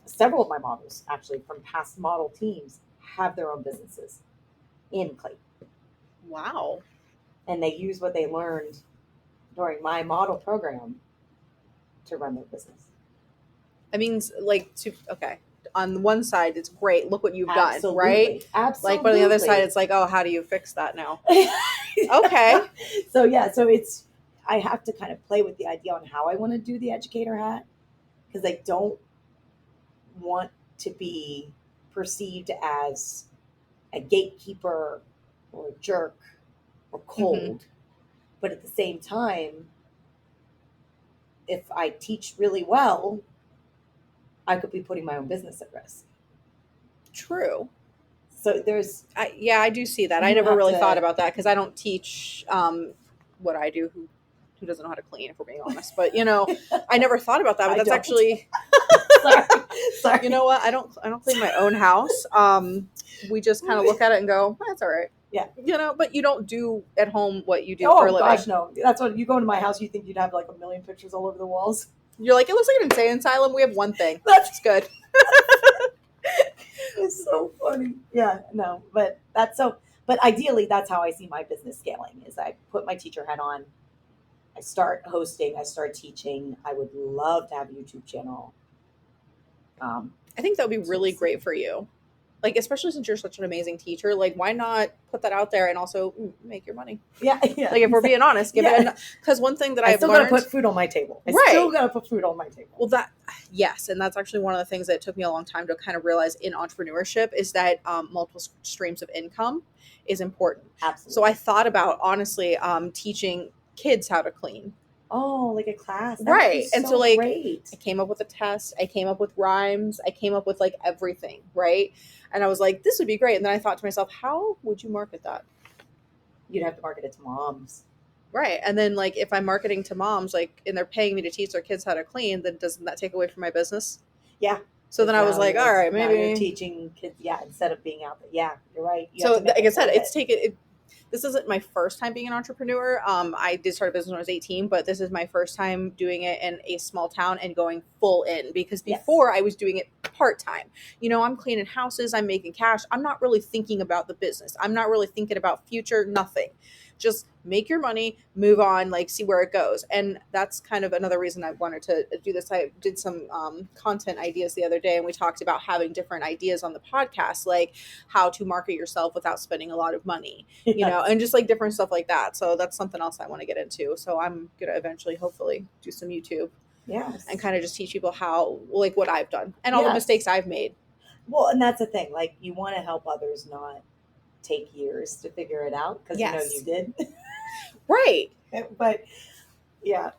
S2: several of my models actually from past model teams have their own businesses in Clayton.
S1: Wow.
S2: And they use what they learned during my model program to run their business.
S1: I mean, okay. On one side, it's great. Look what you've
S2: Absolutely.
S1: done, right?
S2: Absolutely.
S1: Like, but on the other side, it's like, oh, how do you fix that now? Okay.
S2: So I have to kind of play with the idea on how I want to do the educator hat, because I don't want to be perceived as a gatekeeper or a jerk or cold.
S1: Mm-hmm.
S2: But at the same time, if I teach really well, I could be putting my own business at risk.
S1: True.
S2: So
S1: I do see that. I never really thought about that because I don't teach what I do. Who doesn't know how to clean, if we're being honest? But I never thought about that. But that's actually
S2: sorry.
S1: You know what? I don't clean my own house. We just kind of look at it and go, that's all right.
S2: Yeah.
S1: But you don't do at home what you do
S2: for
S1: a living.
S2: Oh gosh, no. That's what you go into my house, you think you'd have like a million pictures all over the walls.
S1: You're like, it looks like an insane asylum. We have one thing.
S2: That's
S1: good.
S2: It's so funny. Yeah, no, but ideally that's how I see my business scaling is I put my teacher hat on. I start hosting, I start teaching. I would love to have a YouTube channel.
S1: I think that would be really great for you. Like, especially since you're such an amazing teacher, like, why not put that out there and also make your money?
S2: Yeah.
S1: Like, if we're being honest, give it because one thing that I've
S2: still
S1: learned,
S2: gotta put food on my table. Still gotta put food on my table.
S1: Well, yes, and that's actually one of the things that took me a long time to kind of realize in entrepreneurship is that multiple streams of income is important.
S2: Absolutely.
S1: So I thought about honestly teaching kids how to clean.
S2: Oh, like a class.
S1: Right. And so like
S2: great.
S1: I came up with a test, I came up with rhymes, I came up with like everything, right? And I was like, this would be great. And then I thought to myself, how would you market that?
S2: You'd have to market it to moms.
S1: Right. And then like if I'm marketing to moms, like and they're paying me to teach their kids how to clean, then doesn't that take away from my business?
S2: Yeah.
S1: So then I was
S2: Now
S1: like, all right,
S2: now you're
S1: maybe.
S2: teaching kids, instead of being out there. Yeah, you're right. You have
S1: So
S2: to make
S1: like
S2: it
S1: I said,
S2: worth
S1: it's
S2: it.
S1: taken. This isn't my first time being an entrepreneur. I did start a business when I was 18, but this is my first time doing it in a small town and going full in, because
S2: Yes.
S1: before I was doing it part time. I'm cleaning houses, I'm making cash. I'm not really thinking about the business. I'm not really thinking about future, nothing. Just make your money, move on, like see where it goes. And that's kind of another reason I wanted to do this. I did some content ideas the other day, and we talked about having different ideas on the podcast, like how to market yourself without spending a lot of money,
S2: Yes.
S1: and just like different stuff like that. So that's something else I want to get into. So I'm going to eventually, hopefully, do some YouTube
S2: Yes.
S1: and kind of just teach people how, like what I've done and all the
S2: Yes.
S1: mistakes I've made.
S2: Well, and that's the thing. Like, you want to help others not take years to figure it out, because
S1: Yes.
S2: you did.
S1: Right.
S2: But yeah,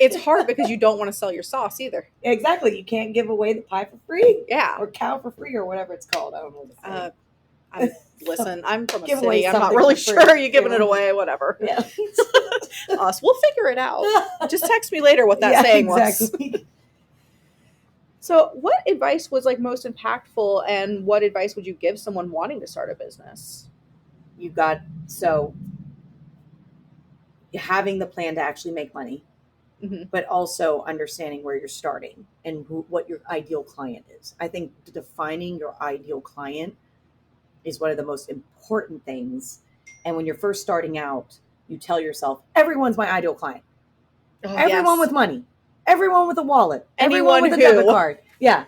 S1: It's hard because you don't want to sell your sauce either.
S2: exactly. You can't give away the pie for free.
S1: Yeah.
S2: Or cow for free, or whatever it's called. I don't know what
S1: Listen, I'm from a
S2: Give away
S1: city. I'm not
S2: something
S1: really
S2: for free.
S1: sure you're giving it away. Whatever.
S2: Yeah.
S1: Us. We'll figure it out. Just text me later what that saying was.
S2: Exactly.
S1: So, what advice was like most impactful, and what advice would you give someone wanting to start a business?
S2: You got having the plan to actually make money, but also understanding where you're starting and what your ideal client is. I think defining your ideal client is one of the most important things. And when you're first starting out, you tell yourself, everyone's my ideal client. Everyone with money, everyone with a wallet, everyone with a debit card. Yeah.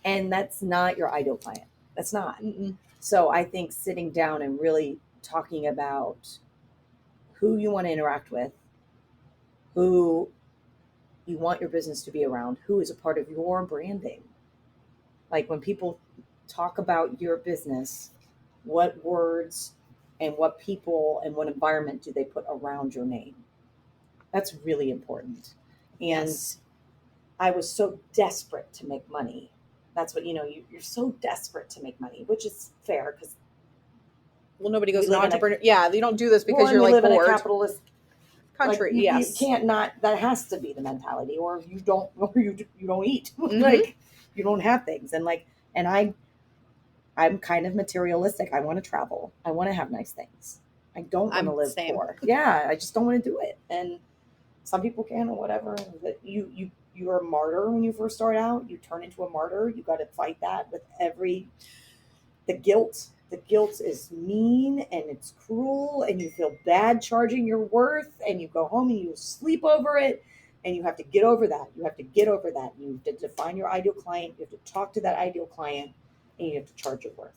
S2: And that's not your ideal client. That's not. So I think sitting down and really talking about who you want to interact with, who you want your business to be around, who is a part of your branding. Like, when people talk about your business, what words and what people and what environment do they put around your name? That's really important. And yes. I was so desperate to make money. That's what, you're so desperate to make money, which is fair, because
S1: nobody goes to entrepreneur. Yeah, you don't do this because you're like
S2: live
S1: bored.
S2: In a capitalist
S1: country.
S2: Like,
S1: yes,
S2: you can't not. That has to be the mentality, or you don't eat. Like, you don't have things, and I'm kind of materialistic. I want to travel. I want to have nice things. I don't want to live poor. Yeah, I just don't want to do it. And some people can, or whatever. But you're a martyr when you first start out. You turn into a martyr. You got to fight that with the guilt. The guilt is mean and it's cruel, and you feel bad charging your worth, and you go home and you sleep over it, and you have to get over that. You have to define your ideal client. You have to talk to that ideal client, and you have to charge your worth.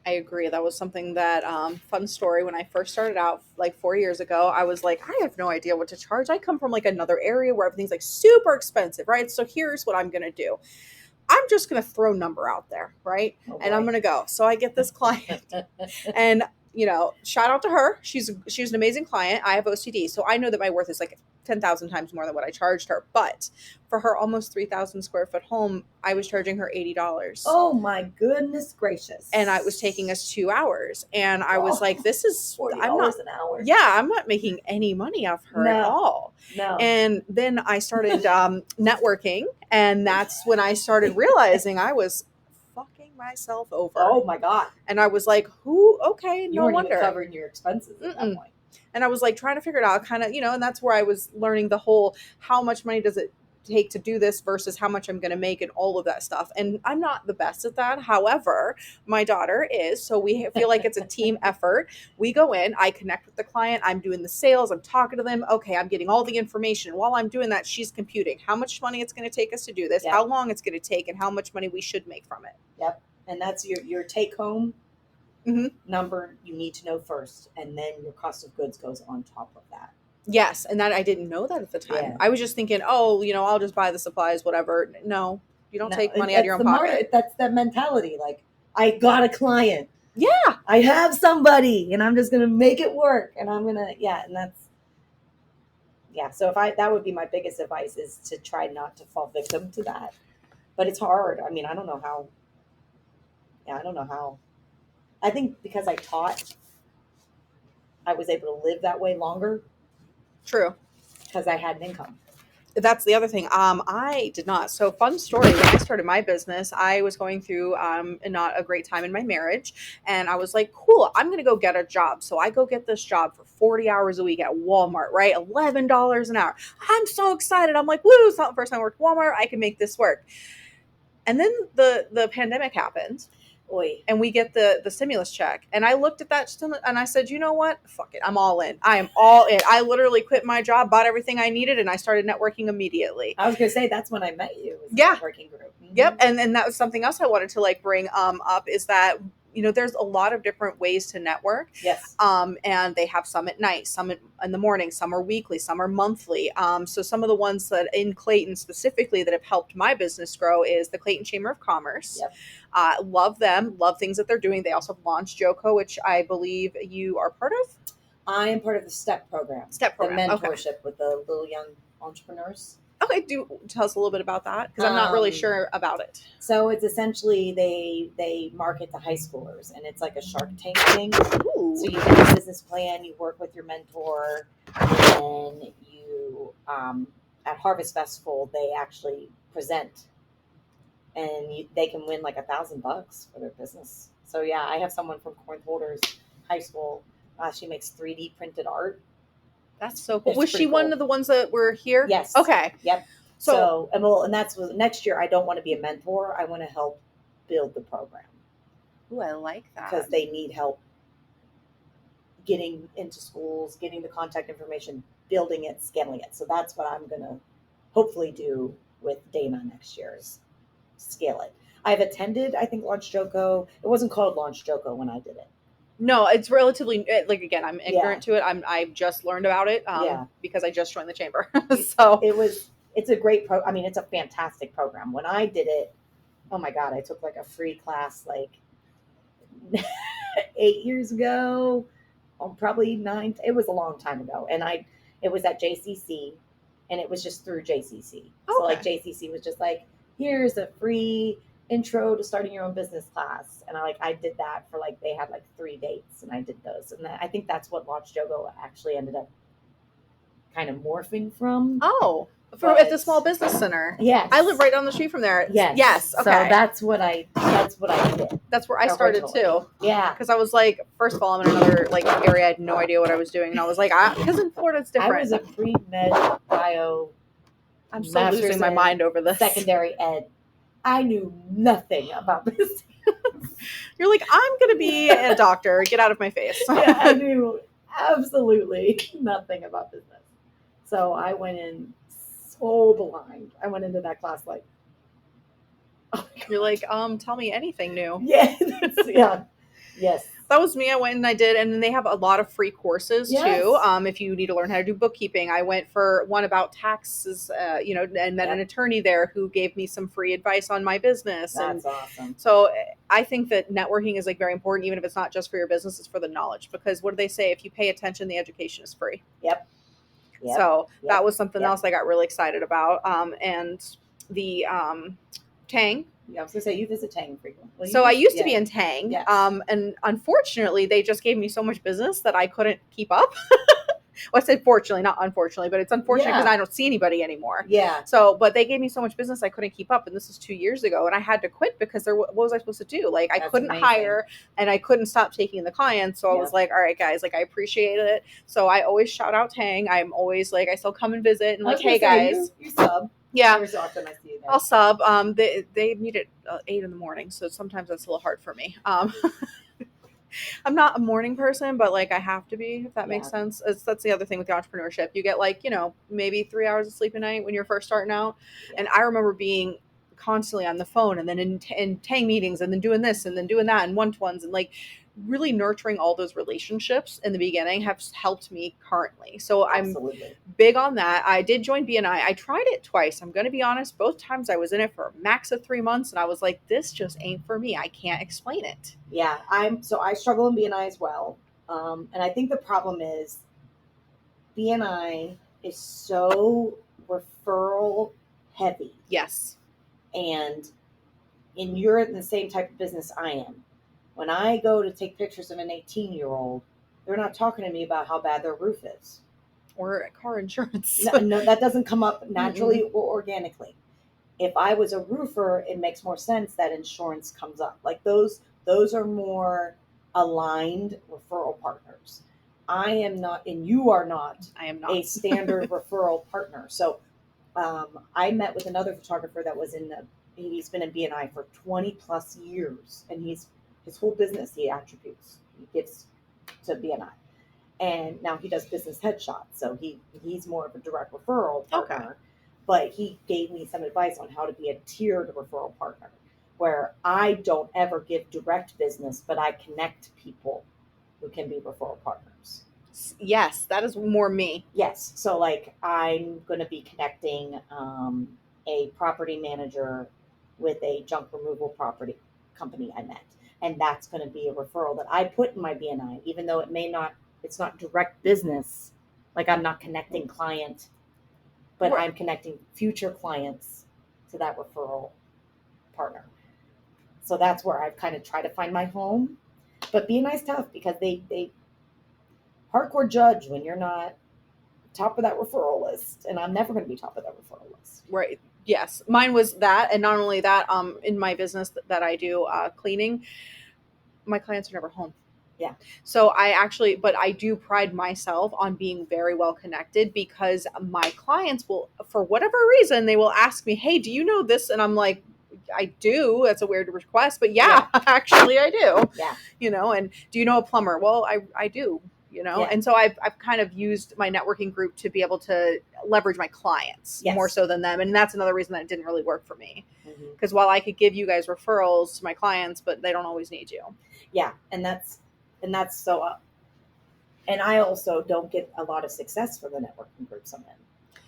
S1: I agree. That was something that, fun story. When I first started out like 4 years ago, I was like, I have no idea what to charge. I come from like another area where everything's like super expensive, right? So here's what I'm going to do. I'm just going to throw a number out there, right? And I'm going to go. So I get this client, and shout out to her. She's an amazing client. I have OCD, so I know that my worth is like 10,000 times more than what I charged her. But for her almost 3,000 square foot home, I was charging her $80.
S2: Oh my goodness gracious!
S1: And it was taking us 2 hours, and I was like, "This is
S2: $40 an hour."
S1: Yeah, I'm not making any money off her at all.
S2: No.
S1: And then I started networking, and that's when I started realizing I was fucking myself over.
S2: Oh my God!
S1: And I was like, "Who? Okay,
S2: you weren't even covering your expenses at that point."
S1: And I was like trying to figure it out, kind of, and that's where I was learning the whole, how much money does it take to do this versus how much I'm going to make and all of that stuff. And I'm not the best at that. However, my daughter is, so we feel like it's a team effort. We go in, I connect with the client, I'm doing the sales, I'm talking to them. Okay, I'm getting all the information. While I'm doing that, she's computing how much money it's going to take us to do this, how long it's going to take, and how much money we should make from it.
S2: Yep. And that's your take home number you need to know first, and then your cost of goods goes on top of that.
S1: Yes, and that I didn't know that at the time. Yeah. I was just thinking, I'll just buy the supplies, whatever. No, you don't take money out of your own pocket.
S2: That's the mentality. Like, I got a client.
S1: Yeah.
S2: I have somebody, and I'm just going to make it work. And I'm going to, and that's, so that would be my biggest advice, is to try not to fall victim to that. But it's hard. I mean, I don't know how. I think because I taught, I was able to live that way longer.
S1: True.
S2: Because I had an income.
S1: That's the other thing. I did not. So fun story. When I started my business, I was going through not a great time in my marriage, and I was like, "Cool, I'm gonna go get a job." So I go get this job for 40 hours a week at Walmart, right? $11 an hour. I'm so excited. I'm like, "Woo!" It's not the first time I worked at Walmart. I can make this work. And then the pandemic happened,
S2: Oi.
S1: and we get the stimulus check. And I looked at that and I said, you know what? Fuck it. I'm all in. I am all in. I literally quit my job, bought everything I needed, and I started networking immediately.
S2: I was gonna say that's when I met you. Was
S1: Yeah.
S2: networking group. Mm-hmm.
S1: Yep. And that was something else I wanted to like bring up is that there's a lot of different ways to network.
S2: Yes.
S1: And they have some at night, some in the morning, some are weekly, some are monthly. So some of the ones that in Clayton specifically that have helped my business grow is the Clayton Chamber of Commerce.
S2: Yep.
S1: Love them, love things that they're doing. They also have launched Joko, which I believe you are part of.
S2: I am part of the STEP program.
S1: STEP program.
S2: The mentorship with the little young entrepreneurs.
S1: Okay, do tell us a little bit about that because I'm not really sure about it.
S2: So it's essentially they market to high schoolers, and it's like a Shark Tank thing.
S1: Ooh.
S2: So you get a business plan, you work with your mentor, and you at Harvest Festival they actually present, and they can win like $1,000 for their business. So yeah, I have someone from Corinth Holders High School. She makes 3D printed art.
S1: That's so cool.
S2: It's
S1: Was she
S2: pretty
S1: one
S2: cool.
S1: of the ones that were here?
S2: Yes.
S1: Okay.
S2: Yep. So and that's what next year. I don't want to be a mentor. I want to help build the program.
S1: Ooh, I like that.
S2: Because they need help getting into schools, getting the contact information, building it, scaling it. So that's what I'm going to hopefully do with Dana next year is scale it. I've attended, I think, Launch Joko. It wasn't called Launch Joko when I did it.
S1: No, it's relatively like again, I'm ignorant to it. I've just learned about it because I just joined the chamber. So
S2: it's a great I mean, it's a fantastic program. When I did it, oh my God, I took like a free class like 8 years ago, probably 9. It was a long time ago, and it was at JCC, and it was just through JCC. Okay. So like JCC was just like, here's a free intro to starting your own business class, and I did that for like they had like 3 dates, and I did those, and I think that's what Launch Jogo actually ended up kind of morphing from.
S1: Oh. At the Small Business Center.
S2: Yes.
S1: I live right down the street from there. Yes. Okay.
S2: So that's what I did.
S1: That's where I started too.
S2: Yeah.
S1: Because I was like, first of all, I'm in another like area. I had no idea what I was doing. And I was like, because in Florida it's different.
S2: I was a pre-med bio.
S1: I'm still losing my mind over this.
S2: Secondary ed. I knew nothing about this.
S1: You're like, I'm going to be a doctor. Get out of my face.
S2: Yeah, I knew absolutely nothing about business. So I went in so blind. I went into that class like,
S1: oh, you're like, tell me anything new.
S2: Yeah. Yeah. Yes.
S1: That was me. I went and I did, and then they have a lot of free courses too. If you need to learn how to do bookkeeping, I went for one about taxes, and met an attorney there who gave me some free advice on my business.
S2: That's awesome.
S1: So I think that networking is like very important, even if it's not just for your business, it's for the knowledge. Because what do they say? If you pay attention, the education is free.
S2: Yep.
S1: So that was something else I got really excited about. And the Tang.
S2: Yeah, I was going to say, you visit Tang frequently.
S1: So I used to be in Tang.
S2: Yes.
S1: And unfortunately, they just gave me so much business that I couldn't keep up. Well, I said fortunately, not unfortunately, but it's unfortunate because I don't see anybody anymore.
S2: Yeah.
S1: So, but they gave me so much business I couldn't keep up. And this was 2 years ago. And I had to quit because what was I supposed to do? Like, I couldn't hire and I couldn't stop taking the clients. So I was like, all right, guys, like, I appreciate it. So I always shout out Tang. I'm always like, I still come and visit and like, hey, guys.
S2: You sub.
S1: Yeah.
S2: Every so often I see you there.
S1: I'll sub. They meet at 8 a.m. So sometimes that's a little hard for me. I'm not a morning person, but like I have to be, if that makes sense. That's the other thing with the entrepreneurship. You get like, maybe 3 hours of sleep a night when you're first starting out. Yeah. And I remember being constantly on the phone and then in Tang meetings and then doing this and then doing that and one-to-ones and like really nurturing all those relationships in the beginning have helped me currently. So
S2: Absolutely.
S1: I'm big on that. I did join BNI. I tried it twice. I'm going to be honest. Both times I was in it for a max of 3 months and I was like, this just ain't for me. I can't explain it.
S2: Yeah. I struggle in BNI as well. And I think the problem is BNI is so referral heavy.
S1: Yes.
S2: And you're in the same type of business I am. When I go to take pictures of an 18-year-old, they're not talking to me about how bad their roof is.
S1: or car insurance.
S2: No, no, that doesn't come up naturally
S1: Mm-mm.
S2: or organically. If I was a roofer, it makes more sense that insurance comes up. Like those are more aligned referral partners. I am not, and you are not
S1: I am
S2: a
S1: not.
S2: standard referral partner. So I met with another photographer that was in the. He's been in BNI for 20 plus years, and his whole business he attributes he gives to BNI, and now he does business headshots. So he's more of a direct referral
S1: Okay.
S2: partner, but he gave me some advice on how to be a tiered referral partner, where I don't ever give direct business, but I connect people who can be referral partners.
S1: Yes, that is more me.
S2: Yes. So, like, I'm going to be connecting a property manager with a junk removal property company I met. And that's going to be a referral that I put in my BNI, even though it's not direct business. Like, I'm not connecting client, but
S1: Right.
S2: I'm connecting future clients to that referral partner. So that's where I've kind of tried to find my home. But BNI is tough because they hardcore judge when you're not top of that referral list, and I'm never going to be top of that referral list.
S1: Right. Yes, mine was that, and not only that, in my business that I do, cleaning, my clients are never home.
S2: Yeah.
S1: So but I do pride myself on being very well connected, because my clients will, for whatever reason, they will ask me, "Hey, do you know this?" And I'm like, "I do." That's a weird request, but yeah, actually I do.
S2: Yeah.
S1: And do you know a plumber? Well, I do.
S2: Yeah.
S1: And so I've kind of used my networking group to be able to leverage my clients
S2: Yes.
S1: more so than them, and that's another reason that it didn't really work for me.
S2: Mm-hmm.
S1: Because while I could give you guys referrals to my clients, but they don't always need you.
S2: Yeah, and that's so. And I also don't get a lot of success for the networking groups I'm in.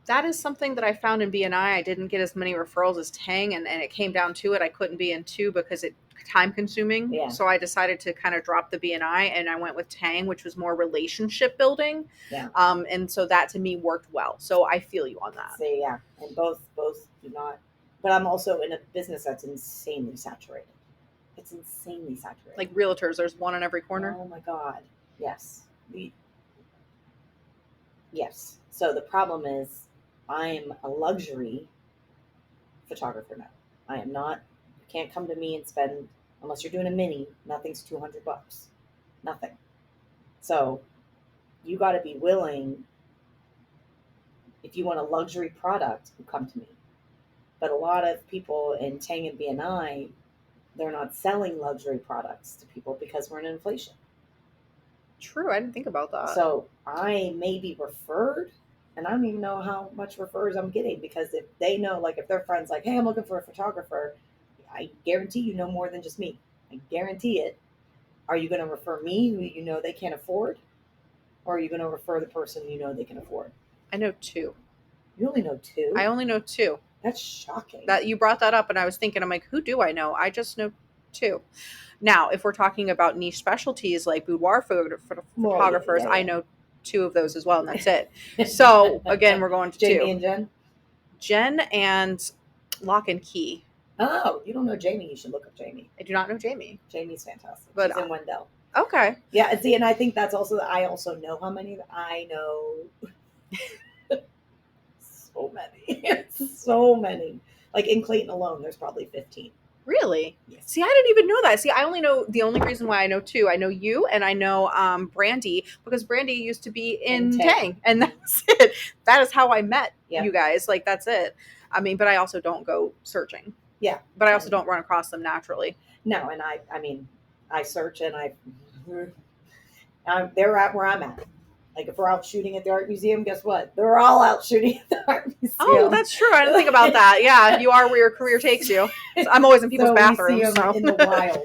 S1: That is something that I found in BNI. I didn't get as many referrals as Tang, and it came down to it. I couldn't be in two because it time consuming.
S2: Yeah.
S1: So I decided to kind of drop the BNI, and I went with Tang, which was more relationship building.
S2: Yeah.
S1: And so that to me worked well. So I feel you on that.
S2: So yeah, and both do not. But I'm also in a business that's insanely saturated. It's insanely saturated.
S1: Like realtors, there's one in every corner.
S2: Oh my god. Yes. Yes. So the problem is, I'm a luxury photographer now. I am not. You can't come to me and spend, unless you're doing a mini. Nothing's $200. Nothing. So you got to be willing. If you want a luxury product, you come to me. But a lot of people in Tang and BNI, they're not selling luxury products to people because we're in inflation.
S1: True, I didn't think about that.
S2: So I may be referred, and I don't even know how much refers I'm getting, because if they know, like if their friends like, hey, I'm looking for a photographer, I guarantee you know more than just me. I guarantee it. Are you going to refer me who you know they can't afford? Or are you going to refer the person you know they can afford?
S1: I know two.
S2: You only know two?
S1: I only know two.
S2: That's shocking.
S1: That you brought that up, and I was thinking, I'm like, who do I know? I just know two. Now, if we're talking about niche specialties like boudoir photographers,
S2: yeah.
S1: I know two of those as well, and that's it. So again, we're going to
S2: Jamie
S1: two.
S2: and Jen?
S1: Jen and Lock and Key.
S2: Oh, you don't know Jamie. You should look up Jamie.
S1: I do not know Jamie.
S2: Jamie's fantastic.
S1: But,
S2: she's in Wendell.
S1: Okay.
S2: Yeah, and see, and I think that's also, I also know how many. I know so many. So many. Like in Clayton alone, there's probably 15.
S1: Really?
S2: Yes.
S1: See, I didn't even know that. See, I only know, the only reason why I know two. I know you, and I know Brandy, because Brandy used to be in Tang, and that's it. That is how I met you guys. Like, that's it. I mean, but I also don't go searching.
S2: Yeah.
S1: But I also don't run across them naturally.
S2: No, and I mean, I search, and they're at where I'm at. Like if we're out shooting at the art museum, guess what? They're all out shooting at the art museum.
S1: Oh, that's true. I didn't think about that. Yeah, you are where your career takes you. So I'm always in people's bathrooms.
S2: We see them in the wild.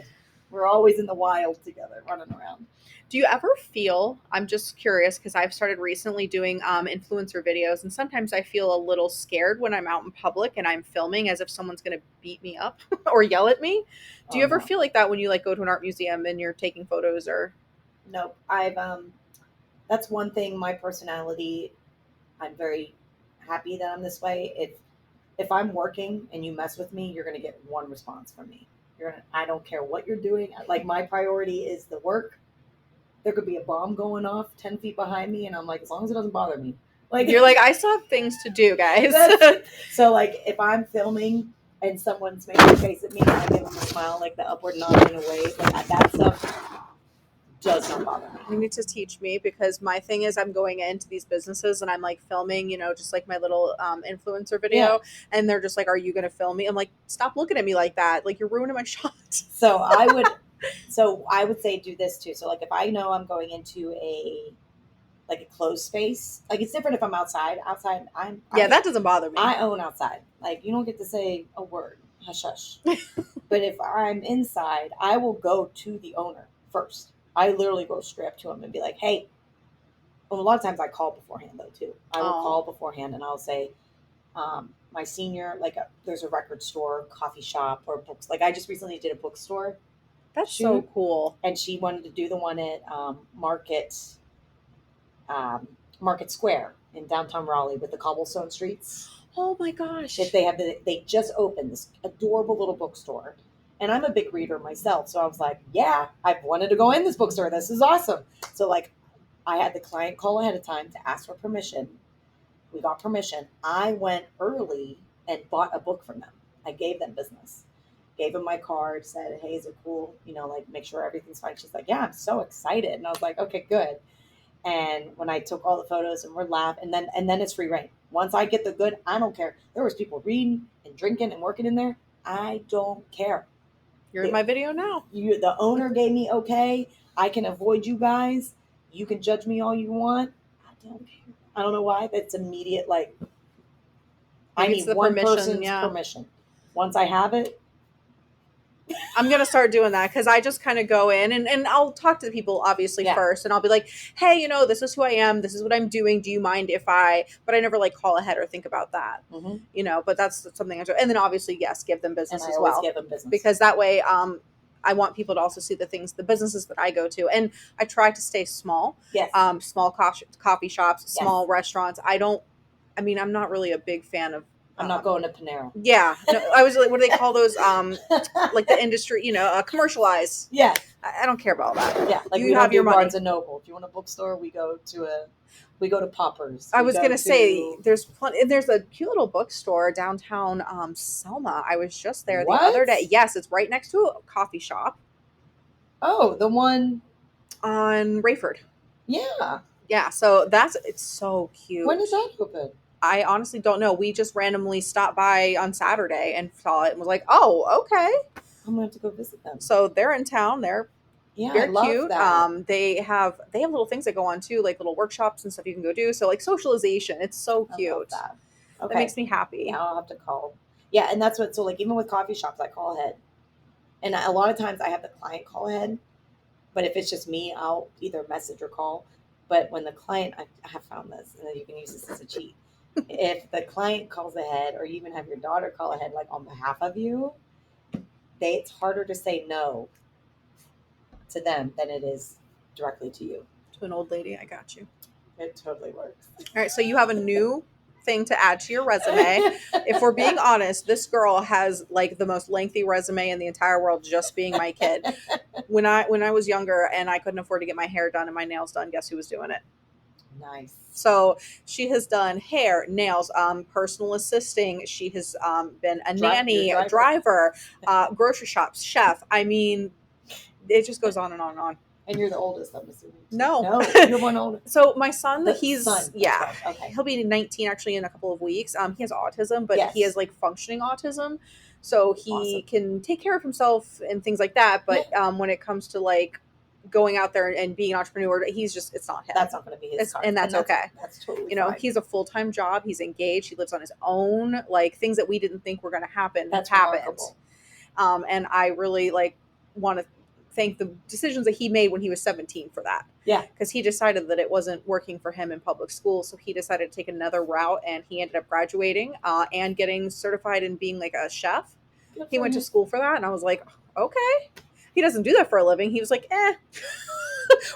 S2: We're always in the wild together, running around.
S1: Do you ever feel, I'm just curious, because I've started recently doing influencer videos, and sometimes I feel a little scared when I'm out in public and I'm filming, as if someone's going to beat me up or yell at me. Do you ever feel like that when you like go to an art museum and you're taking photos? Or
S2: nope. That's one thing, my personality, I'm very happy that I'm this way. If I'm working and you mess with me, you're going to get one response from me. I don't care what you're doing. Like, my priority is the work. There could be a bomb going off 10 feet behind me, and I'm like, as long as it doesn't bother me. Like,
S1: You're like, I still have things to do, guys.
S2: so like if I'm filming and someone's making a face at me, I give them a smile, like the upward nod in a wave. Like that stuff does not bother me.
S1: You need to teach me, because my thing is I'm going into these businesses and I'm like filming, just like my little influencer video,
S2: Yeah.
S1: and they're just like, "Are you going to film me?" I'm like, "Stop looking at me like that. Like, you're ruining my shot."
S2: So I would say do this too. So like if I know I'm going into a closed space, like it's different if I'm outside. Outside,
S1: Yeah, that doesn't bother me.
S2: I own outside. Like you don't get to say a word, hush hush. But if I'm inside, I will go to the owner first. I literally go straight up to him and be like, "Hey." Well, a lot of times I call beforehand though too. I will call beforehand and I'll say, my senior, there's a record store, coffee shop, or books. Like I just recently did a bookstore.
S1: That's so cool.
S2: And she wanted to do the one at Market Square in downtown Raleigh with the cobblestone streets.
S1: Oh my gosh!
S2: If they just opened this adorable little bookstore, and I'm a big reader myself, so I was like, yeah, I've wanted to go in this bookstore. This is awesome. So like, I had the client call ahead of time to ask for permission. We got permission. I went early and bought a book from them. I gave them business. Gave them my card, said, "Hey, is it cool? Make sure everything's fine." She's like, "Yeah, I'm so excited." And I was like, "Okay, good." And when I took all the photos and we're laughing, and then it's free reign. Once I get the good, I don't care. There was people reading and drinking and working in there. I don't care.
S1: You're in my video now.
S2: The owner gave me okay. I can avoid you guys. You can judge me all you want. I don't care. I don't know why. That's immediate. Like, I need one person's permission. Once I have it,
S1: I'm going to start doing that, because I just kind of go in and I'll talk to the people obviously first, and I'll be like, "Hey, this is who I am. This is what I'm doing. Do you mind if but I never call ahead or think about that, but that's something I do. And then obviously, yes, give them business as well.
S2: Give them business.
S1: Because that way, I want people to also see the businesses that I go to. And I try to stay small.
S2: Yes.
S1: Small coffee shops, small restaurants. I'm not really a big fan of,
S2: I'm not going to Panera.
S1: Yeah. No, I was like, what do they call those? Like the industry, commercialized.
S2: Yeah.
S1: I don't care about all that.
S2: Yeah. Like you have your Barnes and Noble. If you want a bookstore, we go to Poppers.
S1: I was going to say there's plenty. There's a cute little bookstore downtown Selma. I was just there the other day. Yes. It's right next to a coffee shop.
S2: Oh, the one
S1: on Rayford.
S2: Yeah.
S1: Yeah. So it's so cute.
S2: When is that open?
S1: I honestly don't know. We just randomly stopped by on Saturday and saw it and was like, "Oh, okay."
S2: I'm gonna have to go visit them.
S1: So they're in town. They're cute.
S2: That.
S1: They have little things that go on too, like little workshops and stuff you can go do. So like socialization. It's so cute.
S2: I love that. Okay.
S1: That makes me happy.
S2: Yeah, I'll have to call. Yeah, and that's what. So like even with coffee shops, I call ahead, and a lot of times I have the client call ahead. But if it's just me, I'll either message or call. But when the client, I have found this, and then you can use this as a cheat. If the client calls ahead, or you even have your daughter call ahead, like on behalf of you, it's harder to say no to them than it is directly to you.
S1: To an old lady, I got you.
S2: It totally works.
S1: All right, so you have a new thing to add to your resume. If we're being honest, this girl has like the most lengthy resume in the entire world, just being my kid. When I was younger and I couldn't afford to get my hair done and my nails done, guess who was doing it?
S2: Nice.
S1: So she has done hair, nails, personal assisting. She has been a nanny, a driver, grocery shops, chef. I mean, it just goes on and on and on.
S2: And you're the oldest, I'm assuming.
S1: No,
S2: you're one older.
S1: So my son, he's
S2: right. Okay.
S1: He'll be 19 actually in a couple of weeks. He has autism, but he has like functioning autism, so he can take care of himself and things like that. But when it comes to like going out there and being an entrepreneur, it's not him.
S2: That's not going to be his.
S1: And that's okay.
S2: That's totally.
S1: Fine. He's a full-time job. He's engaged. He lives on his own. Like things that we didn't think were going to happen.
S2: That's
S1: happened.
S2: Remarkable.
S1: And I really want to thank the decisions that he made when he was 17 for that.
S2: Yeah.
S1: Because he decided that it wasn't working for him in public school. So he decided to take another route, and he ended up graduating and getting certified in being like a chef. He went to school for that. And I was like, okay. He doesn't do that for a living. He was like,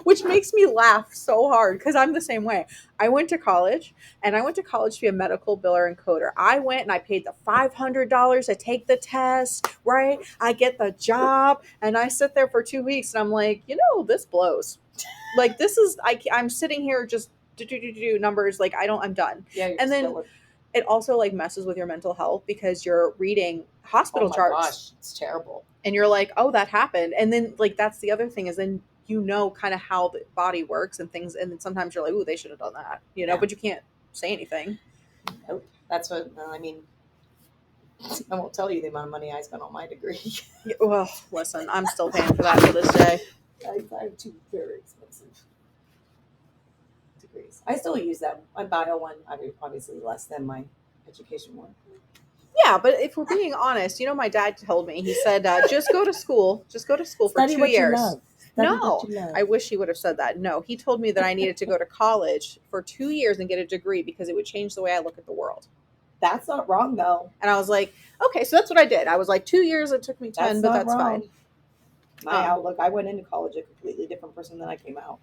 S1: which makes me laugh so hard because I'm the same way. I went to college, and I went to college to be a medical biller and coder. I went and I paid the $500 to take the test, right? I get the job, and I sit there for 2 weeks, and I'm like, this blows. Like this is I'm sitting here just do numbers. Like I'm done.
S2: Yeah, you're
S1: And
S2: just
S1: then
S2: going.
S1: it also like messes with your mental health because you're reading
S2: Oh
S1: hospital
S2: my
S1: charts
S2: gosh, it's terrible.
S1: and you're like, oh, that happened. And then like that's the other thing is then kind of how the body works and things. And then sometimes you're like, oh, they should have done that,
S2: Yeah.
S1: but you can't say anything.
S2: Nope. That's what I mean. I won't tell you the amount of money I spent on my degree.
S1: Well, listen, I'm still paying for that to this day.
S2: I have two very expensive degrees. I still use them. My bio one, obviously less than my education one.
S1: Yeah, but if we're being honest, my dad told me, he said, just go to school. Just go to school for
S2: Study
S1: 2
S2: what you
S1: years.
S2: love. Study
S1: No,
S2: what you love.
S1: I wish he would have said that. No, he told me that I needed to go to college for 2 years and get a degree because it would change the way I look at the world.
S2: That's not wrong though.
S1: And I was like, okay, so that's what I did. I was like, 2 years, it took me 10, but that's
S2: wrong.
S1: fine.
S2: My outlook, I went into college a completely different person than I came out.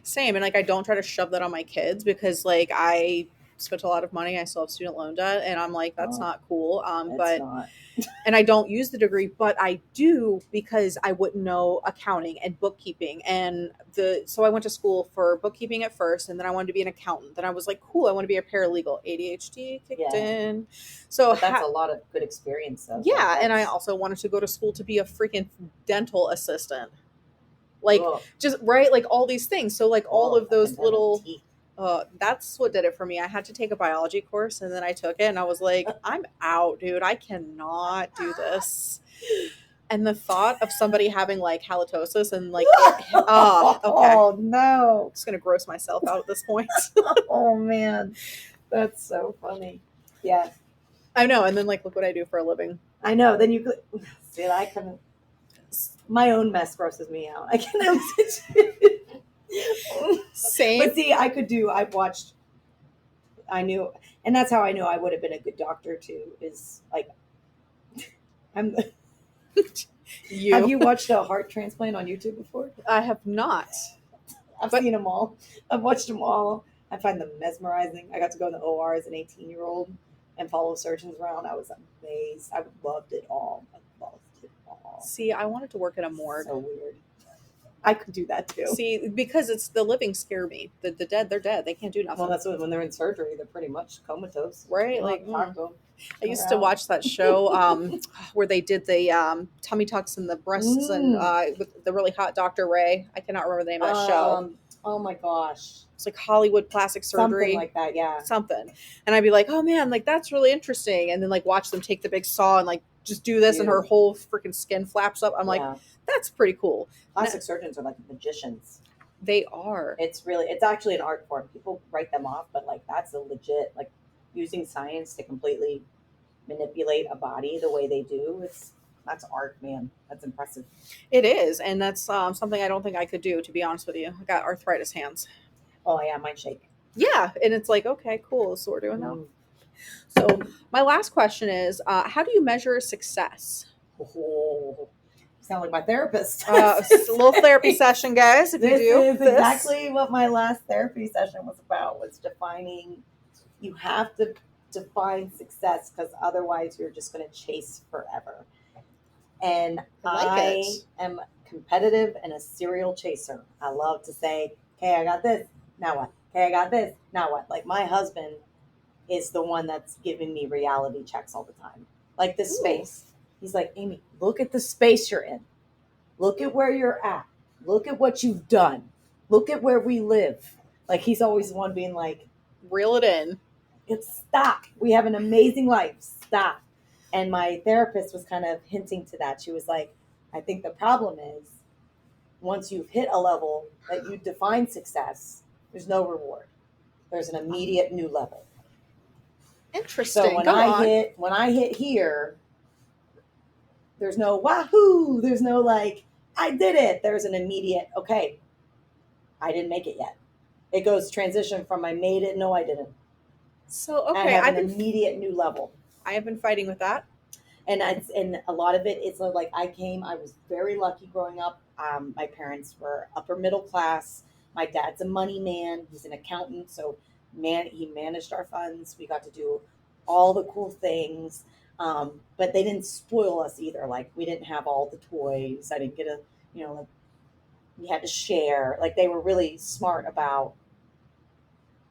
S1: Same. And like, I don't try to shove that on my kids because like I spent a lot of money. I still have student loan debt and I'm like, that's not cool.
S2: It's not.
S1: And I don't use the degree, but I do because I wouldn't know accounting and bookkeeping. And so I went to school for bookkeeping at first, and then I wanted to be an accountant. Then I was like, cool, I want to be a paralegal. ADHD kicked in. So
S2: but that's a lot of good experience though.
S1: Yeah.
S2: Like
S1: and I also wanted to go to school to be a freaking dental assistant. Like just right, like all these things. So like all of those little that's what did it for me. I had to take a biology course and then I took it and I was like, I'm out, dude. I cannot do this. And the thought of somebody having like halitosis and like okay.
S2: Oh no.
S1: I'm just gonna gross myself out at this point.
S2: Oh man. That's so funny. Yeah.
S1: I know, and then like look what I do for a living.
S2: I know. Then you could see I couldn't. My own mess grosses me out. I can't.
S1: Same.
S2: But see, I watched. I knew, and that's how I knew I would have been a good doctor too. Is like, I'm. Have you watched a heart transplant on YouTube before?
S1: I have not.
S2: I've seen them all. I've watched them all. I find them mesmerizing. I got to go in the OR as an 18-year-old and follow surgeons around. I was amazed. I loved it all. I loved it all.
S1: See, I wanted to work at a morgue.
S2: So weird. I could do that too.
S1: See, because it's the living scare me. The dead, they're dead. They can't do nothing.
S2: Well, that's when they're in surgery. They're pretty much comatose,
S1: right? Like, I used
S2: around.
S1: to watch that show where they did the tummy tucks and the breasts and with the really hot Dr. Ray. I cannot remember the name of that show.
S2: Oh my gosh.
S1: It's like Hollywood plastic surgery.
S2: Something like that, yeah.
S1: Something. And I'd be like, oh man, like that's really interesting. And then like watch them take the big saw and like just do this and her whole freaking skin flaps up. I'm like, that's pretty cool.
S2: Plastic surgeons are like magicians.
S1: They are.
S2: It's actually an art form. People write them off, but like that's a legit, like using science to completely manipulate a body the way they do. That's art, man. That's impressive.
S1: It is. And that's something I don't think I could do, to be honest with you. I got arthritis hands.
S2: Oh yeah, mine shake.
S1: Yeah. And it's like, okay, cool. So we're doing that. So my last question is, how do you measure success?
S2: Oh, sound like my therapist.
S1: A little therapy session, guys. If
S2: this
S1: you do,
S2: is exactly what my last therapy session was about. Was defining. You have to define success because otherwise you're just going to chase forever. And I am competitive and a serial chaser. I love to say, "Okay, I got this. Now what? Okay, I got this. Now what?" Like my husband is the one that's giving me reality checks all the time. Like this space. He's like, "Aimee, look at the space you're in. Look at where you're at. Look at what you've done. Look at where we live." Like he's always one being like,
S1: reel it in.
S2: Stop. We have an amazing life. Stop. And my therapist was kind of hinting to that. She was like, I think the problem is once you've hit a level that you define success, there's no reward. There's an immediate new level.
S1: Interesting.
S2: So when I hit here, there's no wahoo. There's no like, I did it. There's an immediate, okay, I didn't make it yet. It goes transition from I made it, no, I didn't.
S1: So, okay.
S2: I have an immediate new level.
S1: I have been fighting with that.
S2: And a lot of it, it's like I was very lucky growing up. My parents were upper middle class. My dad's a money man. He's an accountant. So he managed our funds. We got to do all the cool things. But they didn't spoil us either. Like we didn't have all the toys. I didn't get We had to share. Like they were really smart about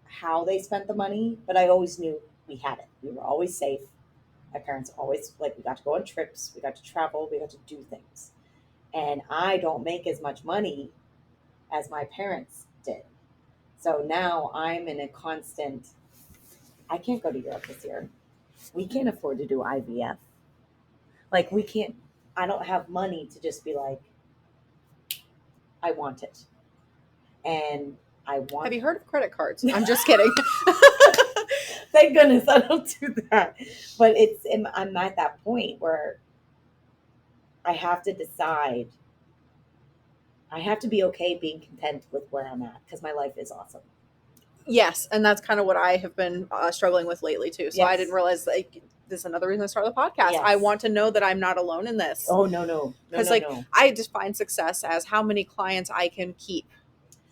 S2: how they spent the money, but I always knew we had it. We were always safe. My parents always like we got to go on trips, we got to travel, we got to do things. And I don't make as much money as my parents did. So now I'm in a constant I can't go to Europe this year. We can't afford to do IVF. Like we can't I don't have money to just be like I want it. And I
S1: Have
S2: want
S1: you heard of credit cards? I'm just kidding.
S2: thank goodness I don't do that. But I'm at that point where I have to decide. I have to be okay being content with where I'm at because my life is awesome.
S1: Yes, and that's kind of what I have been struggling with lately too. So I
S2: Yes.
S1: didn't realize like this is another reason I started the podcast.
S2: Yes.
S1: I want to know that I'm not alone in this.
S2: Oh no.
S1: Because
S2: No.
S1: I define success as how many clients I can keep.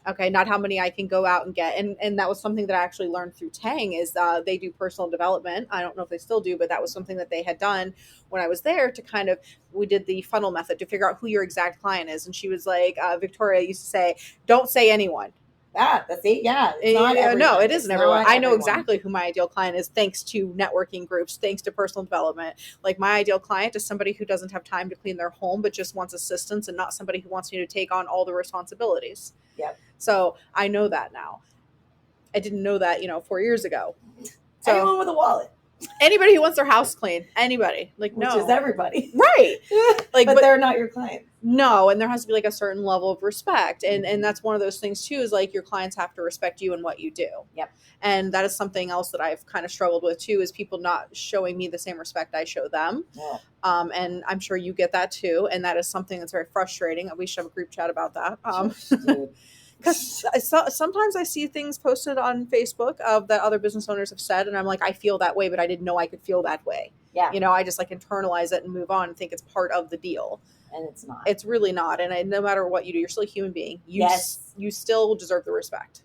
S1: Okay, not how many I can go out and get. And that was something that I actually learned through Tang is they do personal development. I don't know if they still do, but that was something that they had done when I was there to kind of, we did the funnel method to figure out who your exact client is. And she was like, Victoria used to say, don't say anyone.
S2: That's it. Yeah, it's not everyone.
S1: No, it isn't everyone. I know
S2: everyone.
S1: exactly who my ideal client is thanks to networking groups, thanks to personal development. Like my ideal client is somebody who doesn't have time to clean their home, but just wants assistance and not somebody who wants me to take on all the responsibilities.
S2: Yep.
S1: So I know that now. I didn't know that, 4 years ago. So
S2: anyone with a wallet.
S1: Anybody who wants their house clean. Anybody. Like,
S2: Which
S1: no.
S2: is everybody.
S1: Right.
S2: Like, but they're not your clients.
S1: No, and there has to be like a certain level of respect. And that's one of those things too, is like your clients have to respect you and what you do.
S2: Yep.
S1: And that is something else that I've kind of struggled with too, is people not showing me the same respect I show them.
S2: Yeah.
S1: And I'm sure you get that too. And that is something that's very frustrating. We should have a group chat about that. Because sometimes I see things posted on Facebook of that other business owners have said, and I'm like, I feel that way, but I didn't know I could feel that way.
S2: Yeah.
S1: I just like internalize it and move on and think it's part of the deal.
S2: And it's not.
S1: It's really not. And no matter what you do, you're still a human being. You still deserve the respect.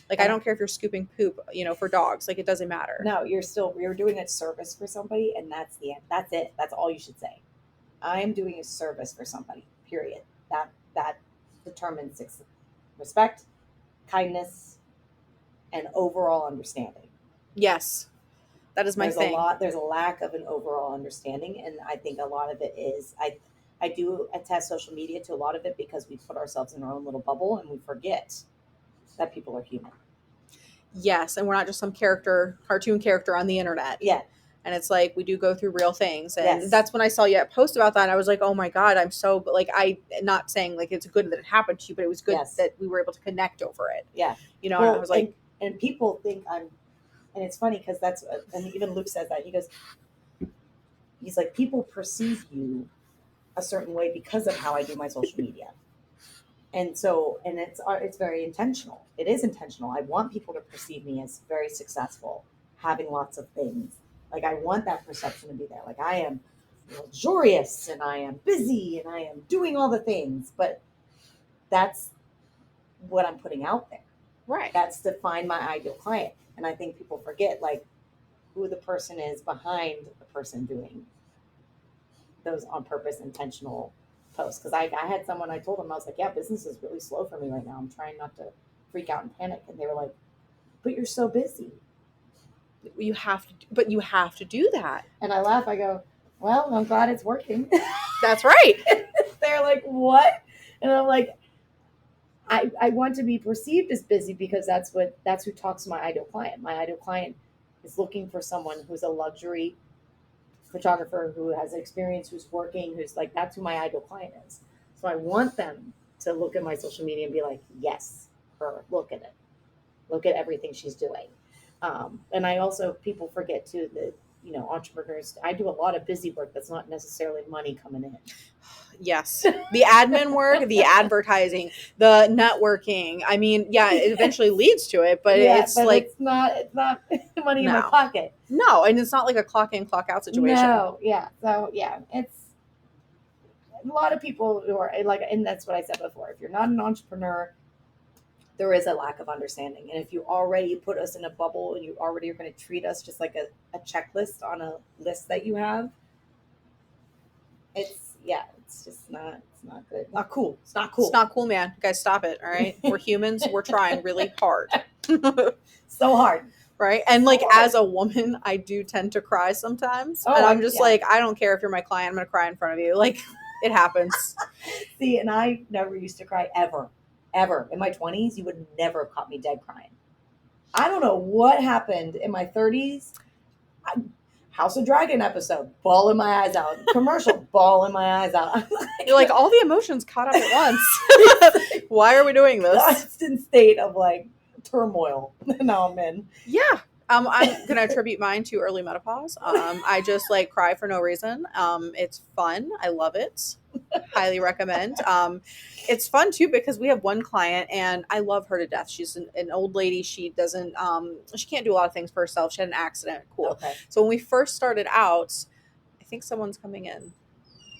S1: Like, I don't care if you're scooping poop, for dogs. Like, it doesn't matter.
S2: No, you're doing a service for somebody, and that's the end. That's it. That's all you should say. I'm doing a service for somebody, period. That determines respect, kindness, and overall understanding.
S1: Yes. That is my thing.
S2: There's a lack of an overall understanding, and I think a lot of it is I do attest social media to a lot of it because we put ourselves in our own little bubble and we forget that people are human.
S1: Yes, and we're not just some cartoon character on the internet.
S2: Yeah.
S1: And it's like, we do go through real things. And that's when I saw you post about that. And I was like, oh my God, I'm so, like, not saying like it's good that it happened to you, but it was good that we were able to connect over it.
S2: Yeah.
S1: And I was like,
S2: and people think and it's funny because and even Luke says that. He's like, people perceive you a certain way because of how I do my social media. And so, and it's very intentional. It is intentional. I want people to perceive me as very successful, having lots of things. Like, I want that perception to be there. Like, I am luxurious and I am busy and I am doing all the things. But that's what I'm putting out there.
S1: Right.
S2: That's to find my ideal client. And I think people forget, like, who the person is behind the person doing those on purpose intentional posts. Because I had someone, I told them, I was like, yeah, business is really slow for me right now. I'm trying not to freak out and panic. And they were like, but you're so busy.
S1: You have to do that.
S2: And I laugh. I go, well, I'm glad it's working.
S1: That's right.
S2: They're like, what? And I'm like, I want to be perceived as busy because that's who talks to my ideal client. My ideal client is looking for someone who's a luxury photographer, who has experience, who's working, who's like, that's who my ideal client is. So I want them to look at my social media and be like, yes, her, look at it. Look at everything she's doing. And I also, people forget too that, entrepreneurs, I do a lot of busy work that's not necessarily money coming in.
S1: Yes. The admin work, the advertising, the networking. I mean, yeah, it eventually leads to it, but it's
S2: not money in my pocket.
S1: No, and it's not like a clock in, clock out situation.
S2: No, yeah. So yeah, it's a lot of people who are like, and that's what I said before. If you're not an entrepreneur, there is a lack of understanding. And if you already put us in a bubble and you already are going to treat us just like a checklist on a list that you have, it's It's just not. It's not good. Not cool. It's not cool.
S1: It's not cool, man. You guys, stop it. All right, we're humans. We're trying really hard.
S2: So hard.
S1: Right. And
S2: So
S1: like
S2: hard.
S1: as a woman, I do tend to cry sometimes.
S2: Oh,
S1: and I'm just
S2: yeah.
S1: like, I don't care if you're my client, I'm gonna cry in front of you. Like it happens.
S2: See, and I never used to cry ever. Ever. In my 20s, you would never have caught me dead crying. I don't know what happened in my 30s. House of Dragon episode, bawling my eyes out. Commercial, bawling my eyes out.
S1: You're like all the emotions caught up at once. Why are we doing this?
S2: Constant state of like turmoil. Now I'm in.
S1: Yeah. I'm gonna attribute mine to early menopause. I just like cry for no reason. It's fun. I love it. Highly recommend. It's fun too because we have one client and I love her to death. She's an old lady. She doesn't. She can't do a lot of things for herself. She had an accident. Cool.
S2: Okay.
S1: So when we first started out, I think someone's coming in.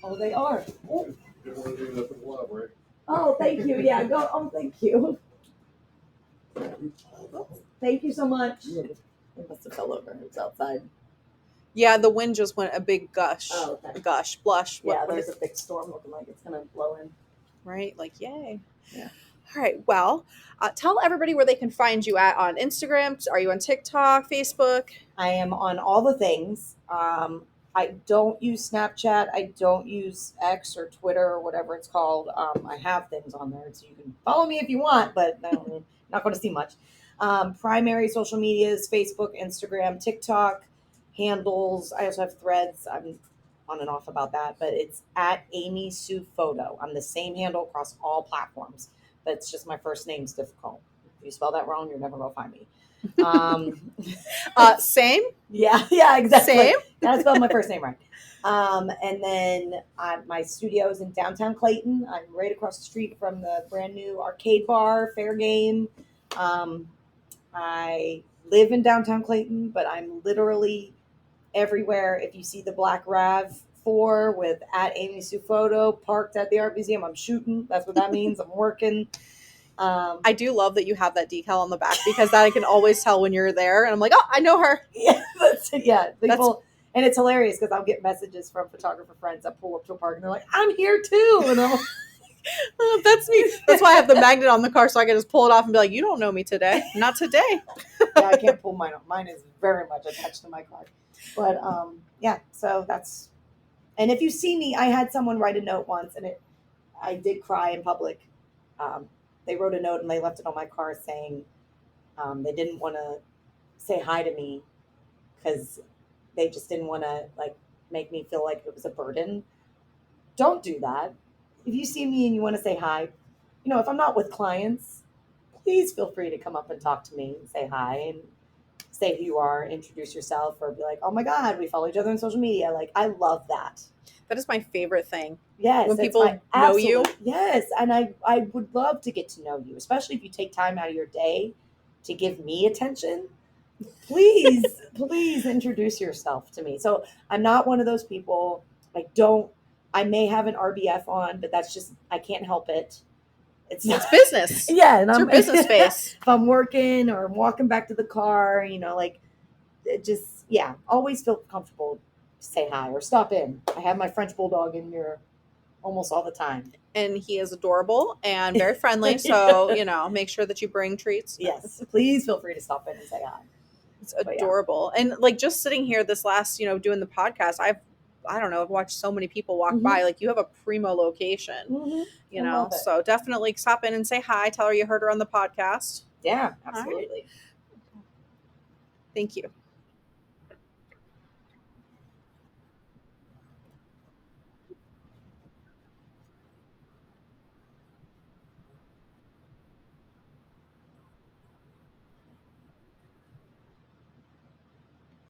S2: Oh, they are. Oh,
S3: Didn't want to do nothing to elaborate.
S2: oh, thank you. Yeah, go. Oh, thank you. Thank you so much. It must have fell over. It's outside.
S1: Yeah, the wind just went a big gush.
S2: Oh, okay.
S1: Gush, blush.
S2: Yeah, there's a big storm looking like it's gonna blow in.
S1: Right? Like, yay.
S2: Yeah.
S1: All right. Well, tell everybody where they can find you at on Instagram. Are you on TikTok, Facebook?
S2: I am on all the things. I don't use Snapchat. I don't use X or Twitter or whatever it's called. I have things on there, so you can follow me if you want, but not going to see much. Primary social medias: Facebook, Instagram, TikTok, handles. I also have Threads. I'm on and off about that, but it's at Aimee Sue Photo. I'm the same handle across all platforms, but it's just my first name's difficult. If you spell that wrong, you're never gonna find me.
S1: Same.
S2: Yeah, exactly.
S1: Same.
S2: I spelled my first name right. And then my studio is in downtown Clayton. I'm right across the street from the brand new arcade bar, Fair Game. I live in downtown Clayton, but I'm literally everywhere. If you see the black RAV4 with at Aimee Sue Photo parked at the art museum, I'm shooting. That's what that means. I'm working.
S1: I do love that you have that decal on the back because that I can always tell when you're there, and I'm like, oh, I know her.
S2: Yeah, people, and it's hilarious because I'll get messages from photographer friends that pull up to a park and they're like, "I'm here too," and I'm like,
S1: oh, that's me. That's why I have the magnet on the car so I can just pull it off and be like, you don't know me today. Not today.
S2: yeah, I can't pull mine off. Mine is very much attached to my car. But yeah, so that's. And if you see me, I had someone write a note once, and I did cry in public. They wrote a note and they left it on my car saying they didn't want to say hi to me because they just didn't want to like make me feel like it was a burden. Don't do that. If you see me and you want to say hi, if I'm not with clients, please feel free to come up and talk to me and say hi and say who you are, introduce yourself, or be like, oh my God, we follow each other on social media. Like, I love that.
S1: That is my favorite thing.
S2: Yes.
S1: When people know you.
S2: Yes. And I would love to get to know you, especially if you take time out of your day to give me attention. Please, please introduce yourself to me. So I'm not one of those people. I may have an RBF on, but that's just, I can't help it. It's
S1: business.
S2: Yeah. And
S1: it's your business face.
S2: If I'm working or I'm walking back to the car, like it just, yeah, always feel comfortable to say hi or stop in. I have my French Bulldog in here almost all the time.
S1: And he is adorable and very friendly. So, make sure that you bring treats.
S2: Yes. Please feel free to stop in and say hi.
S1: It's adorable. Yeah. And like just sitting here this last, doing the podcast, I've watched so many people walk by. Like you have a primo location, so definitely stop in and say hi. Tell her you heard her on the podcast.
S2: Yeah, absolutely.
S1: Right. Thank you.